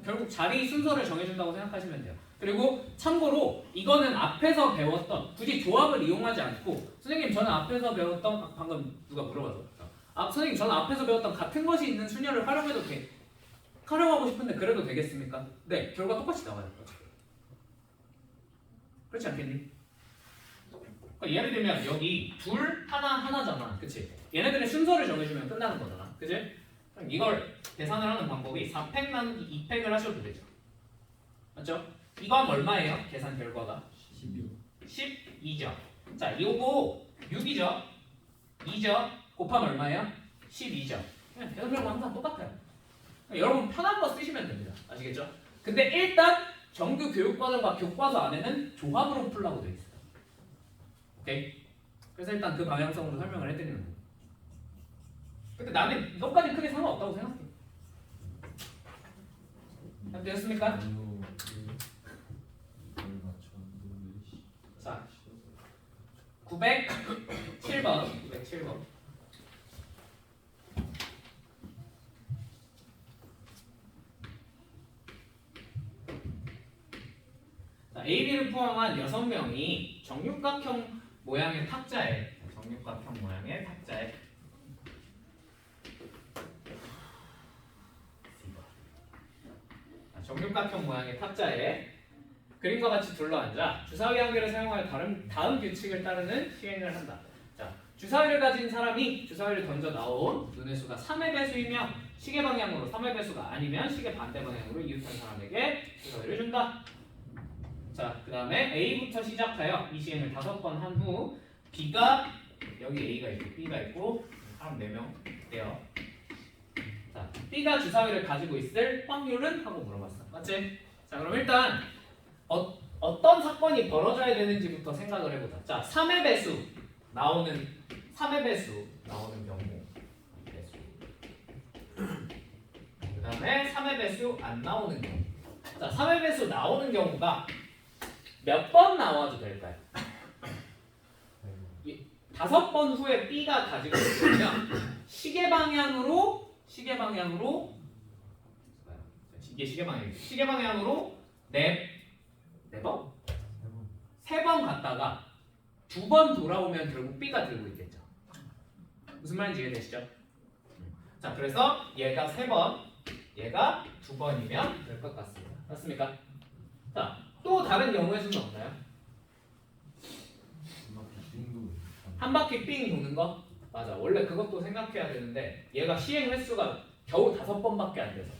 결국 자리 순서를 정해준다고 생각하시면 돼요. 그리고 참고로 이거는 앞에서 배웠던, 굳이 조합을 이용하지 않고, 선생님 저는 앞에서 배웠던, 방금 누가 물어봤어. 선생님 저는 앞에서 배웠던 같은 것이 있는 수녀를 활용해도 돼. 활용하고 싶은데 그래도 되겠습니까? 네, 결과 똑같이 나와요. 그렇지 않겠니? 그러니까 예를 들면 여기 둘, 하나잖아. 그치? 얘네들의 순서를 정해주면 끝나는 거잖아. 그치? 그럼 이걸 계산을 하는 방법이 4팩 나누기 2팩을 하셔도 되죠. 맞죠? 이거 하면 얼마예요? 계산 결과가? 12죠. 자, 요거 6이죠. 2죠. 곱하면 얼마예요? 12죠. 그냥 계산 결과 항상 똑같아요. 그러니까 여러분 편한 거 쓰시면 됩니다. 아시겠죠? 근데 일단 정규 교육과정과 교과서 안에는 조합으로 풀라고 되어 있어요. 오케이? 그래서 일단 그 방향성으로 설명을 해드리는 거예요. 근데 나는 이것까지 크게 상관없다고 생각해. 잘 되셨습니까? 자, 907번. 907번. 자, AB를 포함한 6명이 정육각형 모양의 탁자에 정육각형 모양의 탁자에 정육각형 모양의 탑자에 그림과 같이 둘러앉아 주사위 한 개를 사용하여 다음 규칙을 따르는 시행을 한다. 자, 주사위를 가진 사람이 주사위를 던져 나온 눈의 수가 3의 배수이며 시계 방향으로 3의 배수가 아니면 시계 반대 방향으로 이웃한 사람에게 주사위를 준다. 자, 그 다음에 A부터 시작하여 이 시행을 5번 한 후 B가 여기 A가 있고 B가 있고 사람 4명 돼요. 자, B가 주사위를 가지고 있을 확률은? 하고 물어봤어. 맞지? 자, 그럼 일단 어떤 사건이 벌어져야 되는지부터 생각을 해보자. 자, 3의 배수 나오는 3의 배수 나오는 경우 배수. 그 다음에 3의 배수 안 나오는 경우. 자, 3의 배수 나오는 경우가 몇 번 나와도 될까요? 5번 후에 B가 가지고 있으면 시계 방향으로 이게 시계 방향으로 네 번? 3번 갔다가 2번 돌아오면 결국 B가 들고 있겠죠. 무슨 말인지 이해되시죠? 자, 그래서 얘가 3번, 얘가 2번이면 될 것 같습니다. 맞습니까? 자, 또 다른 경우의 수는 없나요? 한 바퀴 삥 도는 거? 맞아. 원래 그것도 생각해야 되는데 얘가 시행 횟수가 겨우 5번밖에 안 돼서.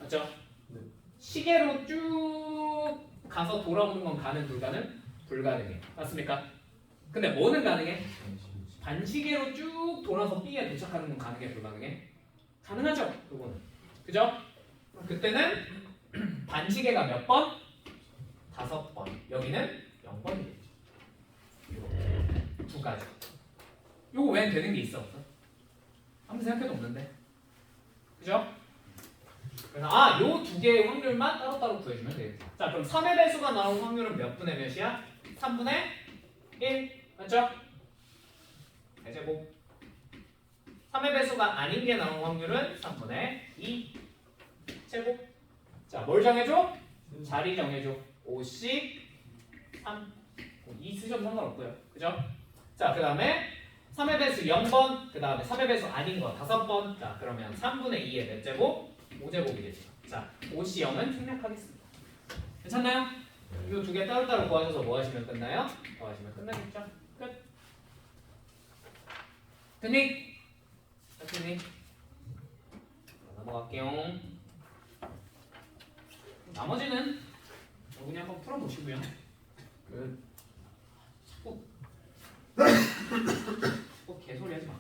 맞죠? 네. 시계로 쭉 가서 돌아오는 건 가능 불가능? 불가능해. 맞습니까? 근데 뭐는 가능해? 반시계로 쭉 돌아서 B에 도착하는 건 가능해 불가능해? 가능하죠. 그거는. 그죠? 그때는 반시계가 몇 번? 5번. 여기는 0번이겠죠. 두 가지. 요거 왜 되는 게 있어 없어? 아무 생각해도 없는데. 그죠? 그래서 요 두 개의 확률만 따로따로 구해주면 되겠다. 자, 그럼 3의 배수가 나올 확률은 몇 분의 몇이야? 3분의 1. 맞죠? 대제곱. 3의 배수가 아닌 게 나올 확률은 3분의 2 제곱. 자, 뭘 정해줘? 자리 정해줘. 5씩 3. 2 쓰셔도 상관없고요. 그죠? 자, 그 다음에 3의 배수 0번, 그 다음에 3의 배수 아닌 거 5번. 자, 그러면 3분의 2의 몇 제곱? 5제곱이겠죠. 자, 5시 0은 생략하겠습니다. 괜찮나요? 이 두 개 따로따로 구하셔서 뭐 하시면 끝나요? 뭐 하시면 끝나겠죠? 끝. 됐니? 됐니? 넘어갈게요. 나머지는 그냥 한번 풀어보시고요. 끝. 꼭 개소리 하지 마.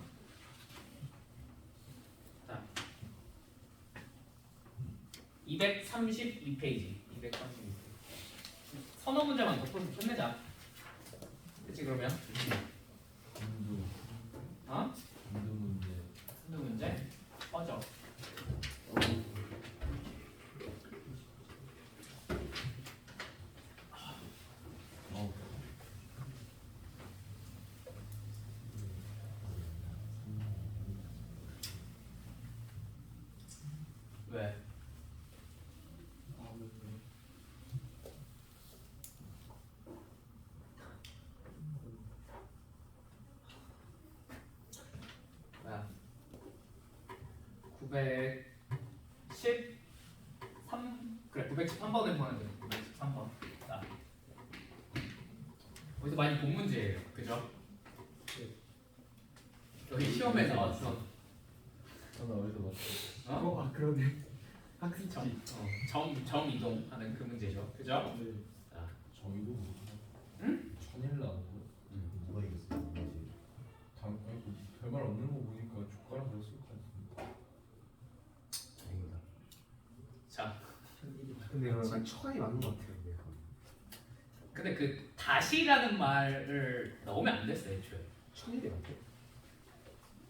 자, 232페이지. 232페이지. 선어 문제만 더 풀어서 끝내자. 그치 그러면? 어? 순도 문제? 꺼져. 왜? 뭐야? 913 그래 913번을 보면 돼. 913번. 자, 어디서 많이 본 문제예요, 그죠? 여기 시험에 나왔어. 저는 어디서 봤어요? 어? 그러네. 학습지. 점 이동하는 그 문제죠, 그죠? 네. 자, 저희도 응? 천일 나오고 누가 이겼어? 뭐지? 별말 없는 거 보니까 족가락 그랬을 것 같은데. 아닙니다. 자, 근데 약간 처관이 맞는 것 같아요. 근데 그 다시라는 말을 넣으면 안 됐어 애초에. 천일이 맞죠?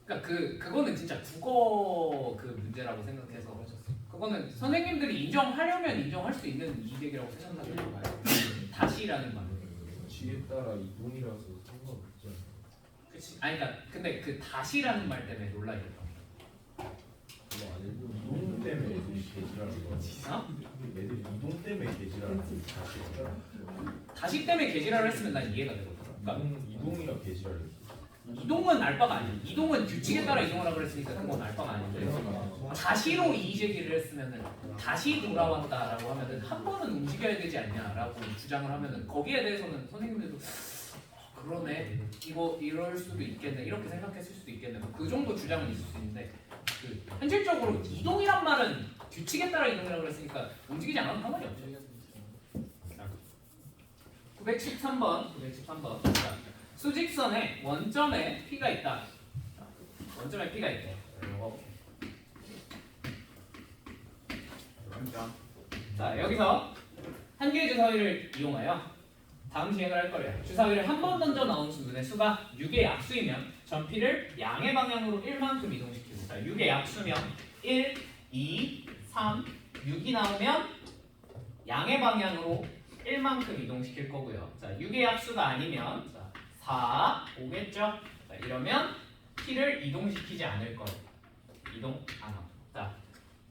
그러니까 그거는 진짜 국어 그 문제라고 생각해서 그거는 선생님들이 인정하려면 인정할 수 있는 이의제기라고 생각하려고 봐요. 다시라는 말. 지에 따라 이동이라서 상관없지 않아요. 그치? 아니 그러니까 근데 그 다시라는 말 때문에 놀라 있었던 그거 아니고 이동 때문에 애들이 개지라는 거. 어? 애들이 이동 때문에 개지라는 거. 다시 때문에 개지랄을 했으면 난 이해가 되거든. 그러니까 이동이가 개지라는 거. 이동은 알바가 아니야. 이동은 규칙에 따라 이동하라고 그랬으니까 그건 알바가 아닌데 다시로 이의제기를 했으면은 다시 돌아왔다라고 하면은 한 번은 움직여야 되지 않냐라고 주장을 하면은 거기에 대해서는 선생님들도 그러네 이거 이럴 수도 있겠네 이렇게 생각했을 수도 있겠네 그 정도 주장은 있을 수 있는데 그 현실적으로 이동이란 말은 규칙에 따라 이동이라고 그랬으니까 움직이지 않아도 상관이 없죠. 913번 수직선에 원점에 P가 있다. 원점에 P가 있대. 자 여기서 한 개의 주사위를 이용하여 다음 시행을 할 거래요. 주사위를 한 번 던져 나온 수분의 수가 6의 약수이면 전피를 양의 방향으로 1만큼 이동시키고, 자 6의 약수면 1, 2, 3, 6이 나오면 양의 방향으로 1만큼 이동시킬 거고요. 자 6의 약수가 아니면 자, 4, 5겠죠? 자 이러면 P를 이동시키지 않을 거예요. 이동 안 하고. 자,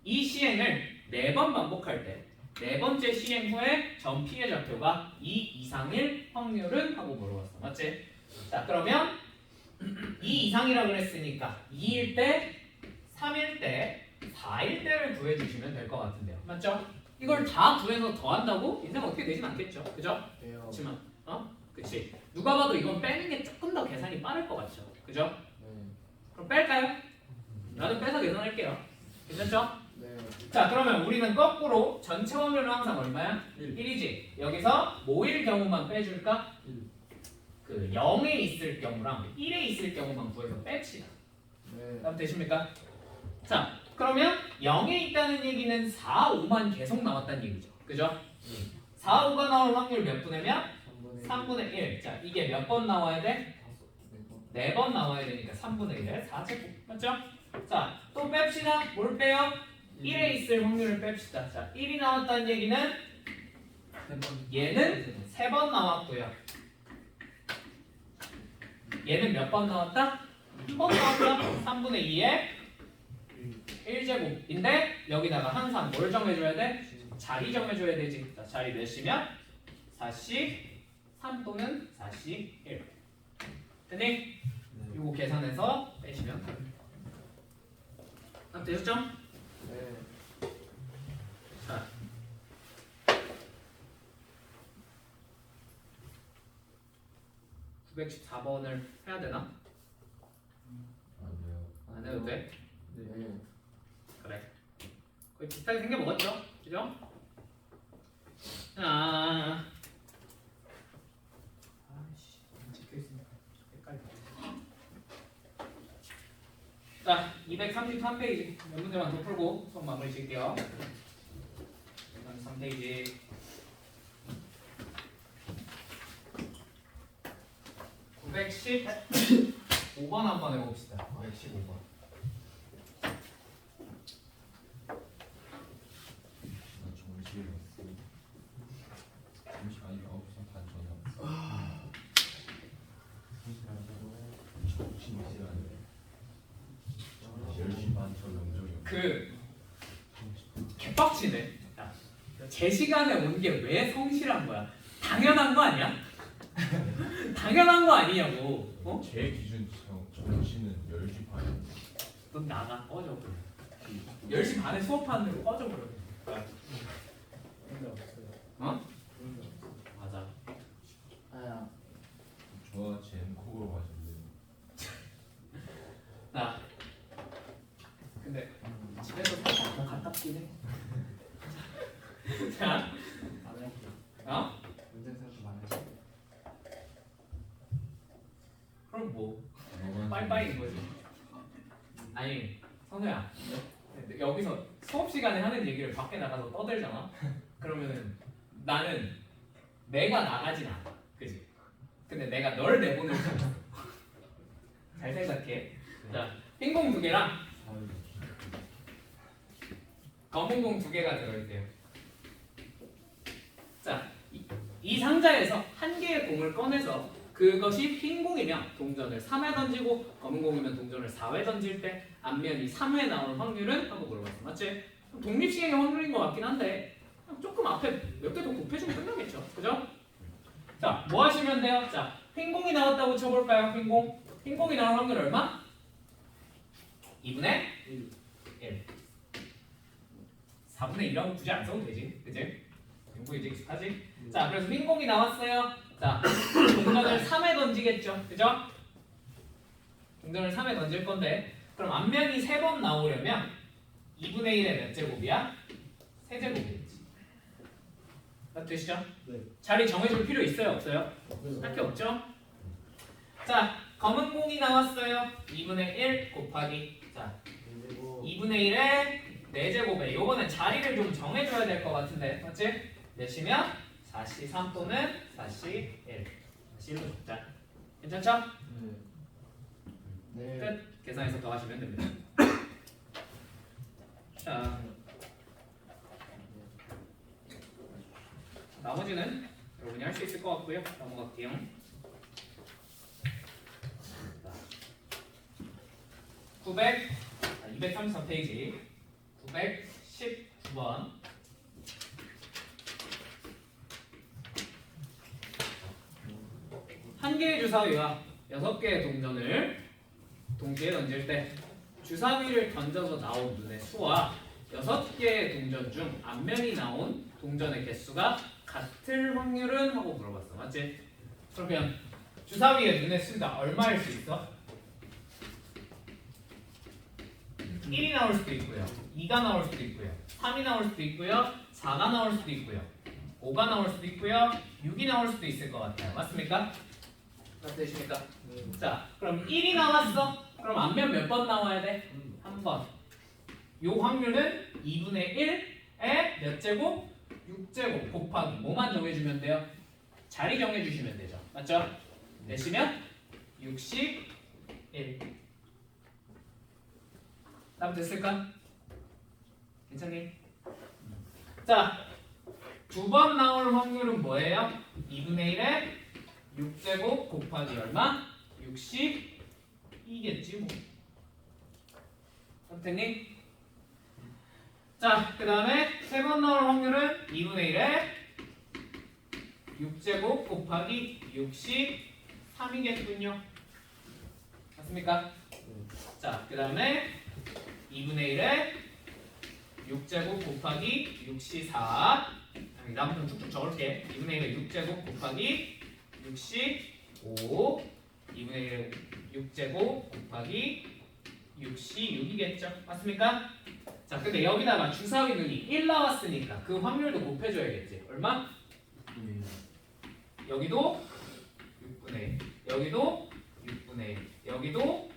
이 시행을 4번 반복할 때 네 번째 시행 후에 전 P의 좌표가 2 이상일 확률은? 하고 물어봤어. 맞지? 자 그러면 2 이상이라고 그랬으니까 2일 때, 3일 때, 4일 때를 구해주시면 될 것 같은데요. 맞죠? 이걸 다 구해서 더한다고 인생 어떻게 되진 않겠죠? 그죠? 네요. 그렇지만 그치. 누가 봐도 이건 빼는 게 조금 더 계산이 빠를 것 같죠? 그죠? 네. 그럼 뺄까요? 나도 빼서 계산할게요. 괜찮죠? 네. 자 그러면 우리는 거꾸로 전체 확률은 항상 얼마야? 1이지. 여기서 뭐일 경우만 빼줄까? 그 0에 있을 경우랑 1에 있을 경우만 구해서 뺍시다. 네. 그럼 되십니까? 자 그러면 0에 있다는 얘기는 4, 5만 계속 나왔다는 얘기죠. 그죠? 4, 5가 나올 확률 몇 분의면? 3분의 1. 자 이게 몇 번 나와야 돼? 4번 나와야 되니까 3분의 1에 4제곱. 맞죠? 자 또 뺍시다. 뭘 빼요? 1에 있을 확률을 뺍시다. 자 1이 나왔다는 얘기는 얘는 3번 나왔고요. 얘는 몇 번 나왔다? 1번 나왔죠? 3분의 2에 1제곱인데 여기다가 항상 뭘 정해줘야 돼? 자리 정해줘야 되지. 자 자리 몇이면? 4씩 3 또는 4씩 1. 됐니? 요거 계산해서 빼시면 됩니다. 되셨죠? 네. 자 914번을 해야 되나? 아니요. 안 해도 돼? 네. 그래. 거의 비슷하게 생겨먹었죠? 그죠? 아, 아이씨, 찍혀있으니까 헷갈려. 자, 233페이지 몇 문제만 더 풀고 수업 마무리 칠게요. 233페이지 915번 한번 해봅시다. 915번. 나 정시에 갔어. 정시 아니 9시 반 전에 왔어. 정시 몇 시간에? 10시 반 저 명절이었어. 그 개빡치네. 야, 제 시간에 온 게 왜 성실한 거야? 당연한 거 아니야? 당연한 거 아니냐고. 어? 제 기준 정시는 10시 반이야. 넌 나가 꺼져 버려. 10시 반에 수업하는 거 꺼져 버려. 어? 맞아. 아야. 저와 젠콕으로 마실래요? 나 근데 집에서 살짝 더 가깝긴 해. 자, 안 할게. 어? 문제 생각 안 할게. 그럼 뭐 빠이빠이인 거지. 아니 선우야, 여기서 수업 시간에 하는 얘기를 밖에 나가서 떠들잖아. 그러면은 나는 내가 나가진 않아, 그지? 근데 내가 널 내보낼 수 있어. 잘 생각해. 자, 흰 공 2개랑 검은 공 2개가 들어있대요. 자, 이 상자에서 한 개의 공을 꺼내서 그것이 흰 공이면 동전을 3회 던지고 검은 공이면 동전을 4회 던질 때 앞면이 3회 나올 확률은? 하고 물어봤어. 맞지? 독립시행의 확률인 것 같긴 한데 조금 앞에 몇 개 더 곱해주면 끝나겠죠. 그죠? 자, 뭐 하시면 돼요? 자, 흰 공이 나왔다고 쳐볼까요? 흰 공. 흰 공이 나올 확률 얼마? 2분의 1. 4분의 1하고 굳이 안 써도 되지. 그지? 공부 이제 익숙하지? 자, 그래서 흰 공이 나왔어요. 자, 동전을 3회 던지겠죠. 그죠? 동전을 3회 던질 건데 그럼 앞면이 3번 나오려면 2분의 1의 몇 제곱이야? 3제곱이겠지. 되시죠? 네. 자리 정해줄 필요 있어요? 없어요? 할 게 없죠? 자, 검은 공이 나왔어요. 2분의 1 곱하기 자, 그리고 2분의 1에 4제곱에 요거는 자리를 좀 정해줘야 될 것 같은데 맞지? 몇이면 4C3 또는 4C1 4C1로 적자 괜찮죠? 네. 끝 계산해서 더하시면 됩니다 자 나머지는 여러분이 할 수 있을 것 같고요 넘어갈게요 233페이지 919번 한 개의 주사위와 6개의 동전을 동시에 던질 때 주사위를 던져서 나온 눈의 수와 6개의 동전 중 앞면이 나온 동전의 개수가 같을 확률은? 하고 물어봤어 맞지? 그러면 주사위의 눈의 수가 얼마일 수 있어? 1이 나올 수도 있고요 2가 나올 수도 있고요 3이 나올 수도 있고요 4가 나올 수도 있고요 5가 나올 수도 있고요 6이 나올 수도 있을 것 같아요 맞습니까? 맞으십니까? 자 그럼 1이 나왔어 그럼 앞면 몇 번 나와야 돼? 한 번 요 확률은 2분의 1에 몇 제곱? 6제곱 곱하기 뭐만 정해주면 돼요? 자리 정해주시면 되죠 맞죠? 몇이면? 61 답 됐을까? 괜찮니? 자, 두 번 나올 확률은 뭐예요? 2분의 1에 6제곱 곱하기 얼마? 62겠지 뭐. 선생님? 자, 그 다음에 세 번 나올 확률은 2분의 1에 6제곱 곱하기 63이겠군요. 맞습니까? 자, 그 다음에 2분의 1에 6제곱 곱하기 64 나부터 쭉쭉 적을게 2분의 1에 6제곱 곱하기 65 2분의 1에 6제곱 곱하기 66이겠죠 맞습니까? 자 근데 여기다가 주사위 눈이 1 나왔으니까 그 확률도 곱해줘야겠지 얼마? 여기도 6분의 1 여기도 6분의 1 여기도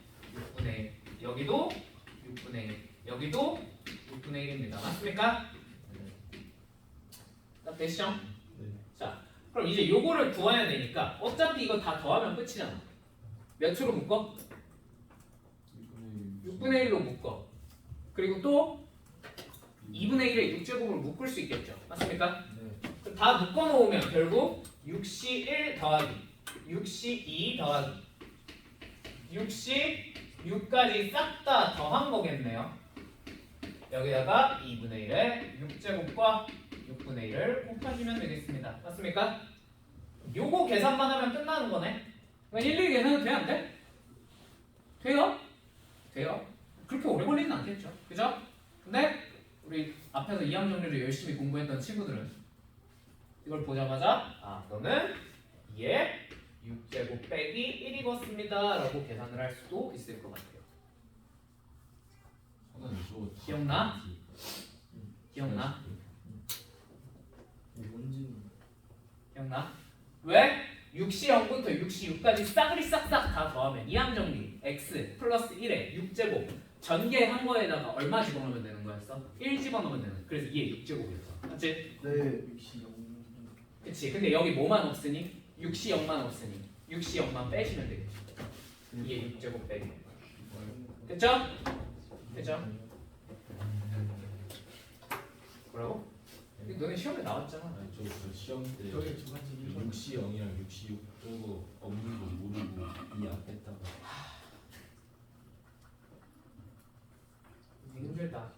6분의 1 여기도 6분의 1 여기도 6분의 1입니다. 맞습니까? 딱 되시죠? 네. 자, 그럼 이제 요거를 구해야 되니까 어차피 이거 다 더하면 끝이잖아. 몇으로 묶어? 6분의 1로 묶어. 그리고 또 2분의 1에 6제곱을 묶을 수 있겠죠. 맞습니까? 그럼 다 묶어놓으면 결국 61 더하기 62 더하기 66까지 싹 다 더한 거겠네요. 여기다가 2분의 1에 6제곱과 6분의 1을 곱하시면 되겠습니다. 맞습니까? 요거 계산만 하면 끝나는 거네. 일일이 계산해도 돼? 안 돼? 돼요? 돼요. 그렇게 오래 걸리진 않겠죠. 그죠? 근데 우리 앞에서 이항 정리를 열심히 공부했던 친구들은 이걸 보자마자 아 너는 2에 6제곱 빼기 1이었습니다 라고 계산을 할 수도 있을 것 같아요. 기억나? 기억나? 기억나? 왜? 60부터 66까지 싸그리 싹싹 다 더하면 이항정리 x 플러스 1에 6제곱 전개한 거에다가 얼마 집어넣으면 되는 거였어? 1 집어넣으면 되는 거야. 그래서 2에 6제곱이었어. 맞지? 네. 그치. 근데 여기 뭐만 없으니? 60만 없으니 60만 빼시면 되겠지. 2에 6제곱 빼기. 됐죠? 됐죠? 뭐라고? 너네 시험에 나왔잖아. 아니 저 시험 때 저희 두 가지 60이랑 66 저거 없는 거 모르고 이 앞에다가 힘들다.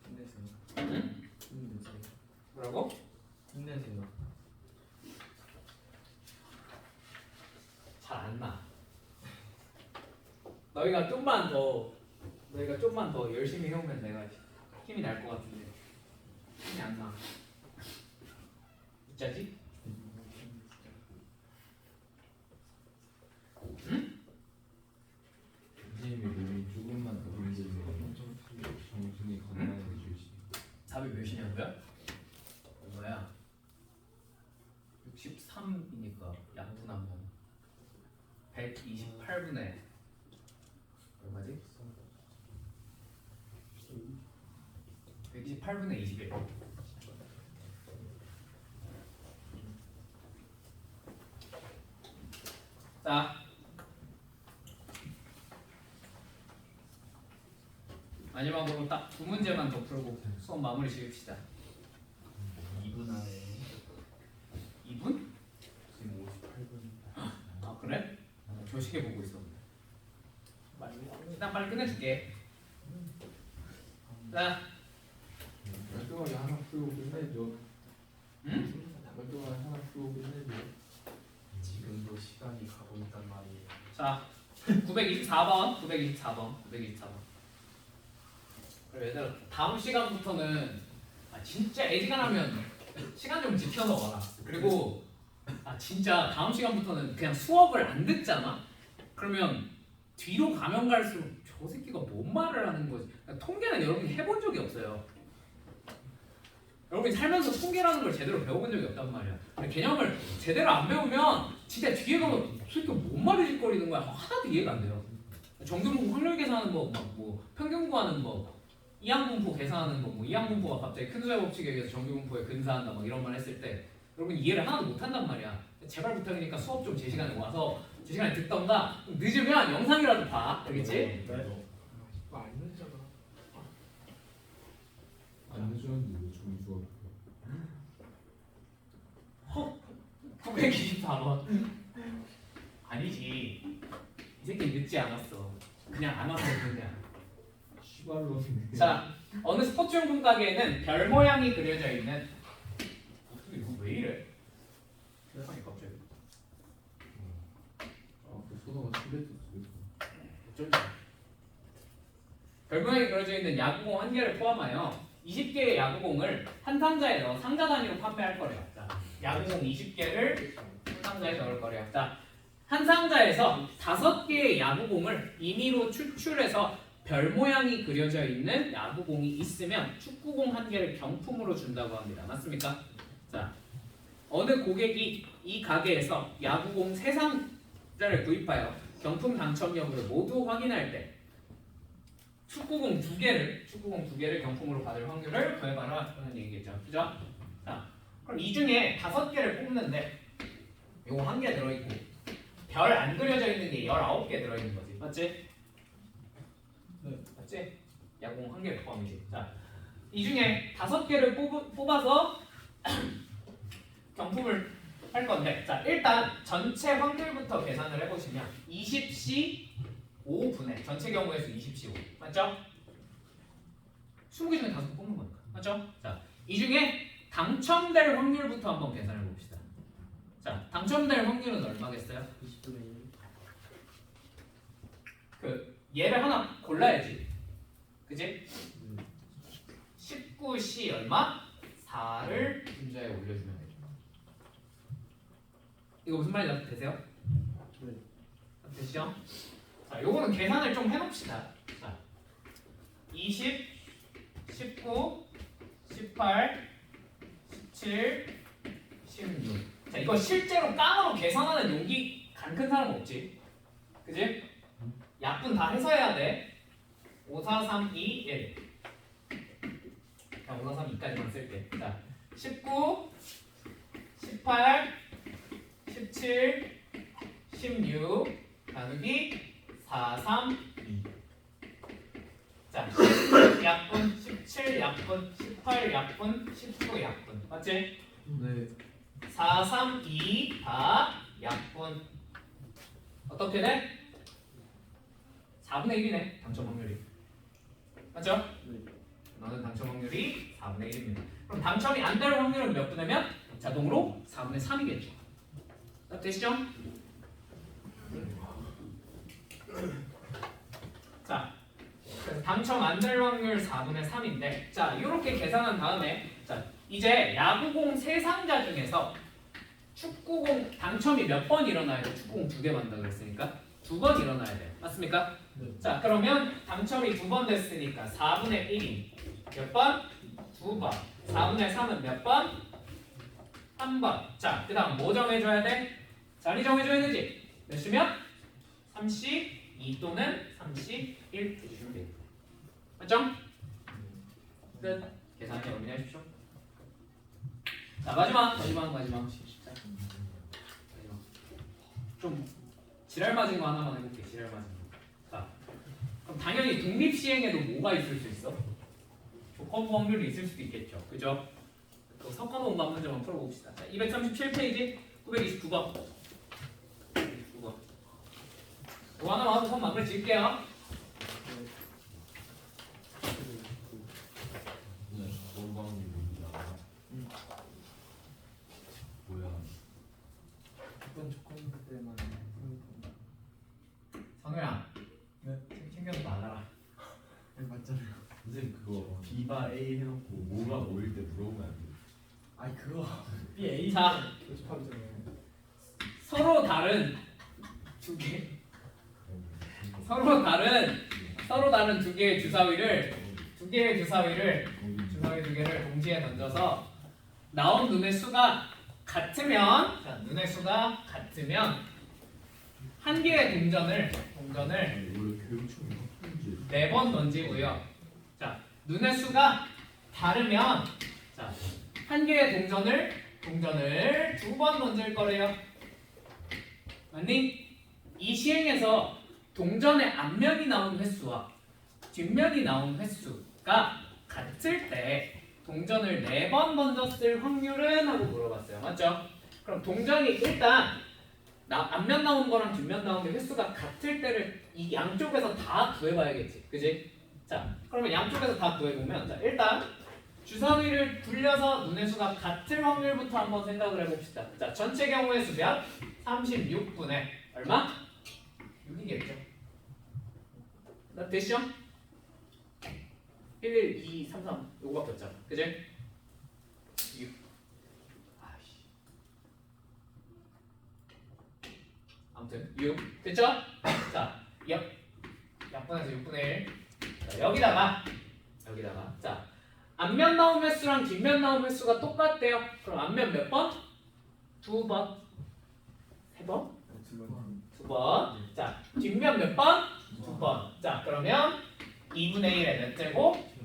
힘내세요. 응? 힘내세요. 뭐라고? 힘내세요. 잘 안 나. 너희가 좀만 더 열심히 해오면 내가 힘이 날 것 같은데 힘이 안 나. 어쩌지? 응? 선생님이 몸이 조금만 더 힘들면 정신이 건강해지시. 답이 몇이냐고요? 뭐야? 63이니까 약분하면 128분의 얼마지? 28분의 21. 자, 마지막으로 딱 두 문제만 더 풀고 수업 마무리 지읍시다. 2분 안에 2분? 지금 58분. 아 그래? 조식에 보고 있어. 일단 빨리 끝내줄게. 자, 12마리 하나 풀고 끝내죠. 응? 12마리 하나 풀고 끝내죠. 지금도 시간이 가고 있단 말이에요. 자, 924번, 924번, 924번. 그래 얘들아, 다음 시간부터는 진짜 애지간하면 시간 좀 지켜서 와라. 그리고 진짜 다음 시간부터는 그냥 수업을 안 듣잖아. 그러면 뒤로 가면 갈수록 저 새끼가 뭔 말을 하는 거지. 통계는 여러분이 해본 적이 없어요. 여러분이 살면서 통계라는 걸 제대로 배워본 적이 없단 말이야. 개념을 제대로 안 배우면 진짜 뒤에 가면 저 새끼가 뭔 말을 짓거리는 거야. 하나도 이해가 안 돼요. 정규분포 확률 계산하는 법, 뭐 평균 구하는 법, 이항분포 계산하는 법, 뭐 이항분포가 갑자기 큰 숫자 법칙에 의해서 정규분포에 근사한다, 막 이런 말 했을 때 여러분 이해를 하나도 못 한단 말이야. 제발 부탁이니까 수업 좀 제 시간에 와서 제 시간에 듣던가, 늦으면 영상이라도 봐. 알겠지? 안 늦잖아. 안 늦었는데 왜 종이 수업? 924번. 아니지. 이 새끼 늦지 않았어. 그냥 안 와서 그냥. 시발로. 자, 어느 스포츠용품 가게에는 별 모양이 그려져 있는. 어떻게 이거 왜 이래? 세상에 갑자기. 그 소다가 집에서 어쩐지. 별 모양이 그려져 있는 야구공 한 개를 포함하여 20개의 야구공을 한 상자에 넣어 상자 단위로 판매할 거래요. 자, 야구공 20개를 한 상자에 넣을 거래요. 자, 한 상자에서 5개의 야구공을 임의로 추출해서 별 모양이 그려져 있는 야구공이 있으면 축구공 한 개를 경품으로 준다고 합니다. 맞습니까? 자, 어느 고객이 이 가게에서 야구공 3상자를 구입하여 경품 당첨 여부를 모두 확인할 때 축구공 2개를 경품으로 받을 확률을 구해봐라 라는 얘기겠죠. 그죠? 자, 그럼 이 중에 5개를 뽑는데 요거 1개 들어있고 별 안 그려져 있는 게 19개 들어있는 거지. 맞지? 맞지? 야공 1개 포함이지. 자, 이 중에 5개를 뽑아서 경품을 할 건데, 자, 일단 전체 확률부터 계산을 해보시면 20C 5분의 전체 경우에서 20C 5 맞죠? 20개 중에 5개 뽑는 거니까 맞죠? 자, 이 중에 당첨될 확률부터 한번 계산해 봅시다. 자, 당첨될 확률은 얼마겠어요? 20분의 1. 그 얘를 하나 골라야지. 그지? 19C 얼마? 4를 분자에 올려주면 되죠. 이거 무슨 말인지 되세요? 네. 되시죠? 자, 요거는 계산을 좀 해놓읍시다. 자, 20, 19, 18, 17, 16. 자, 이거 실제로 깡으로 계산하는 용기 간 큰 사람 없지? 그지? 약분 다 해서 해야 돼. 5, 4, 3, 2, 1. 그냥 5, 4, 3, 2까지만 쓸게. 자, 19, 18, 17, 16 나누기 4, 3, 2. 자, 10 약분, 17 약분, 18 약분, 19 약분. 맞지? 네. 4, 3, 2 다 약분. 어떻게 돼? 4분의 1이네. 당첨 확률이. 맞죠? 네. 너는 당첨 확률이 4분의 1입니다. 그럼 당첨이 안 될 확률은 몇 분이면 자동으로 4분의 3이겠죠. 되시죠? 자, 그래서 당첨 안 될 확률 4분의 3인데, 자, 이렇게 계산한 다음에, 자, 이제 야구공 3상자 중에서 축구공 당첨이 몇 번 일어나야 돼? 축구공 2개 만든다 그랬으니까 2번 일어나야 돼. 맞습니까? 네. 자, 그러면 당첨이 2번 됐으니까 4분의 1이 몇 번? 2번. 4분의 3은 몇 번? 3번. 자, 그 다음 뭐 정해줘야 돼? 자리 정해줘야 되지. 몇 시면? 32 또는 31 해주시면 돼요. 맞죠? 끝. 계산해 확인하십시오. 자 마지막. 좀 지랄 맞은 거 하나만 해볼게. 지랄 맞은 거. 자 그럼 당연히 독립 시행에도 뭐가 있을 수 있어? 조건부 확률이 있을 수도 있겠죠. 그죠? 또 섞어놓은 거 한 문제만 풀어봅시다. 자, 237페이지 929번. 9번. 이거 하나만 하고 선 마무리 질게요. 그냥 조건방이 뭐야? 뭐야? 어떤 조건부 때만 선우야. 네. 신경 나가라. 맞잖아요. 선생님 그거 B바 A 해놓고 뭐가 뭐일 때 물어보면 안 돼. 아니 그거 B A 자. 연습하잖아요. 서로 다른 두 개. 서로 다른 두 개의 주사위를 두 개의 주사위 두 개를 동시에 던져서 나온 눈의 수가 같으면 한 개의 동전을 원래 교육청이 문제. 4번 던지고요. 자, 눈의 수가 다르면 자, 한 개의 동전을 2번 던질 거래요. 맞니? 이 시행에서 동전의 앞면이 나온 횟수와 뒷면이 나온 횟수가 같을 때 동전을 4번 던졌을 확률은? 하고 물어봤어요. 맞죠? 그럼 동전이 일단 앞면 나온 거랑 뒷면 나온 게 횟수가 같을 때를 이 양쪽에서 다 구해봐야겠지. 그지? 자, 그러면 양쪽에서 다 구해보면 자, 일단 주사위를 굴려서 눈의 수가 같을 확률부터 한번 생각을 해봅시다. 자, 전체 경우의 수 몇? 36분의 얼마? 6이겠죠. 나 됐죠? 1, 2, 3, 3 요거밖에 없잖아. 그지? 6. 아이씨. 아무튼 6 됐죠? 자, 약분해서 6분의 1. 자, 여기다가 자, 앞면 나온 횟수랑 뒷면 나온 횟수가 똑같대요. 그럼 앞면 몇 번? 2번. 3번? 2번. 자, 뒷면 몇 번? 2번. 자, 그러면 2분의 1의 몇 제곱?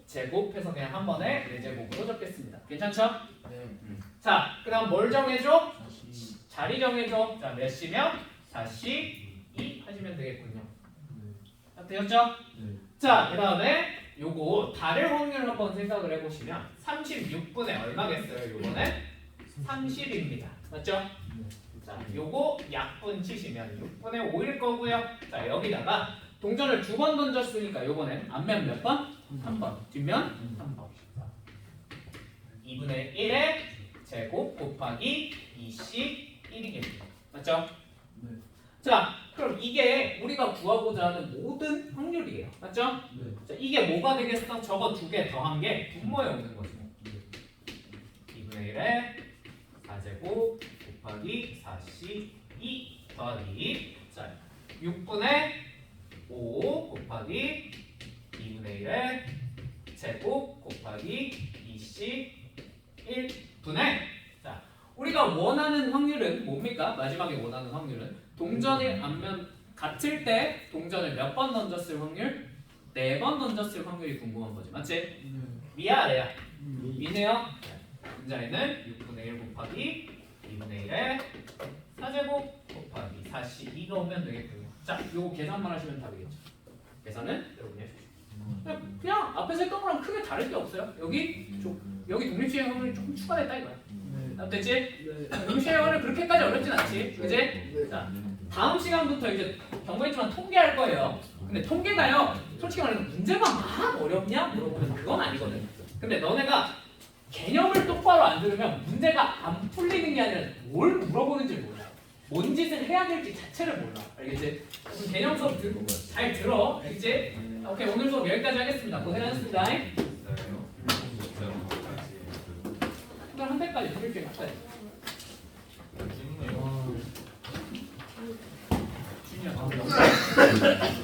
제곱해서 그냥 한 번에 4제곱으로 적겠습니다. 괜찮죠? 네. 자, 그 다음 뭘 정해줘? 다시 자리 정해줘. 자, 몇 시면? 4시 2 하시면 되겠군요. 자, 되셨죠? 네. 자, 그 다음에 요거 다를 확률 한번 생각을 해보시면 36분의 얼마겠어요? 요거는 30입니다. 맞죠? 자, 요거 약분 치시면 6분의 5일 거고요. 자, 여기다가 동전을 2번 던졌으니까 요거는 앞면 몇 번? 3번. 뒷면? 3번. 2분의 1의 제곱 곱하기 2씩 1이겠죠. 맞죠? 네. 자, 그럼 이게 우리가 구하고자 하는 모든 확률이에요. 맞죠? 네. 자, 이게 뭐가 되겠어? 저거 두 개 더한 게 분모에 오는 거지. 2분의 1에 4제곱 곱하기 4씩 2 더하기 자 6분의 5 곱하기 2분의 1의 제곱 곱하기 2씩 1분의 자 우리가 원하는 확률은 뭡니까? 마지막에 원하는 확률은 동전의 앞면 같을 때 동전을 몇 번 던졌을 확률? 4번 던졌을 확률이 궁금한 거지. 맞지? 미야 아래야? 미네요. 문자에는 6분의 1 곱하기 2분의 1에 4제곱 곱하기 4씩 2가 오면 되겠군요. 자, 요거 계산만 하시면 답이겠죠. 계산은 여러분이 해주십시오. 그냥 앞에서 했던 거랑 크게 다를 게 없어요. 여기 독립시행 확률이 조금 추가됐다 이거야. 됐지? 독립시행 확률 그렇게까지 어렵진 않지. 그지? 자, 다음 시간부터 이제 경고했지만 통계할 거예요. 근데 통계가요, 솔직히 말해서 문제가 막 어렵냐? 물어보면 그건 아니거든. 근데 너네가 개념을 똑바로 안 들으면 문제가 안 풀리는 게 아니라 뭘 물어보는지 몰라. 뭔 짓을 해야 될지 자체를 몰라. 알겠지? 그럼 개념 수업 잘 들어. 알겠지? 오케이, 오늘 수업 여기까지 하겠습니다. 고생하셨습니다. 그럼 한 대까지 독립시행 할까요? 준이야.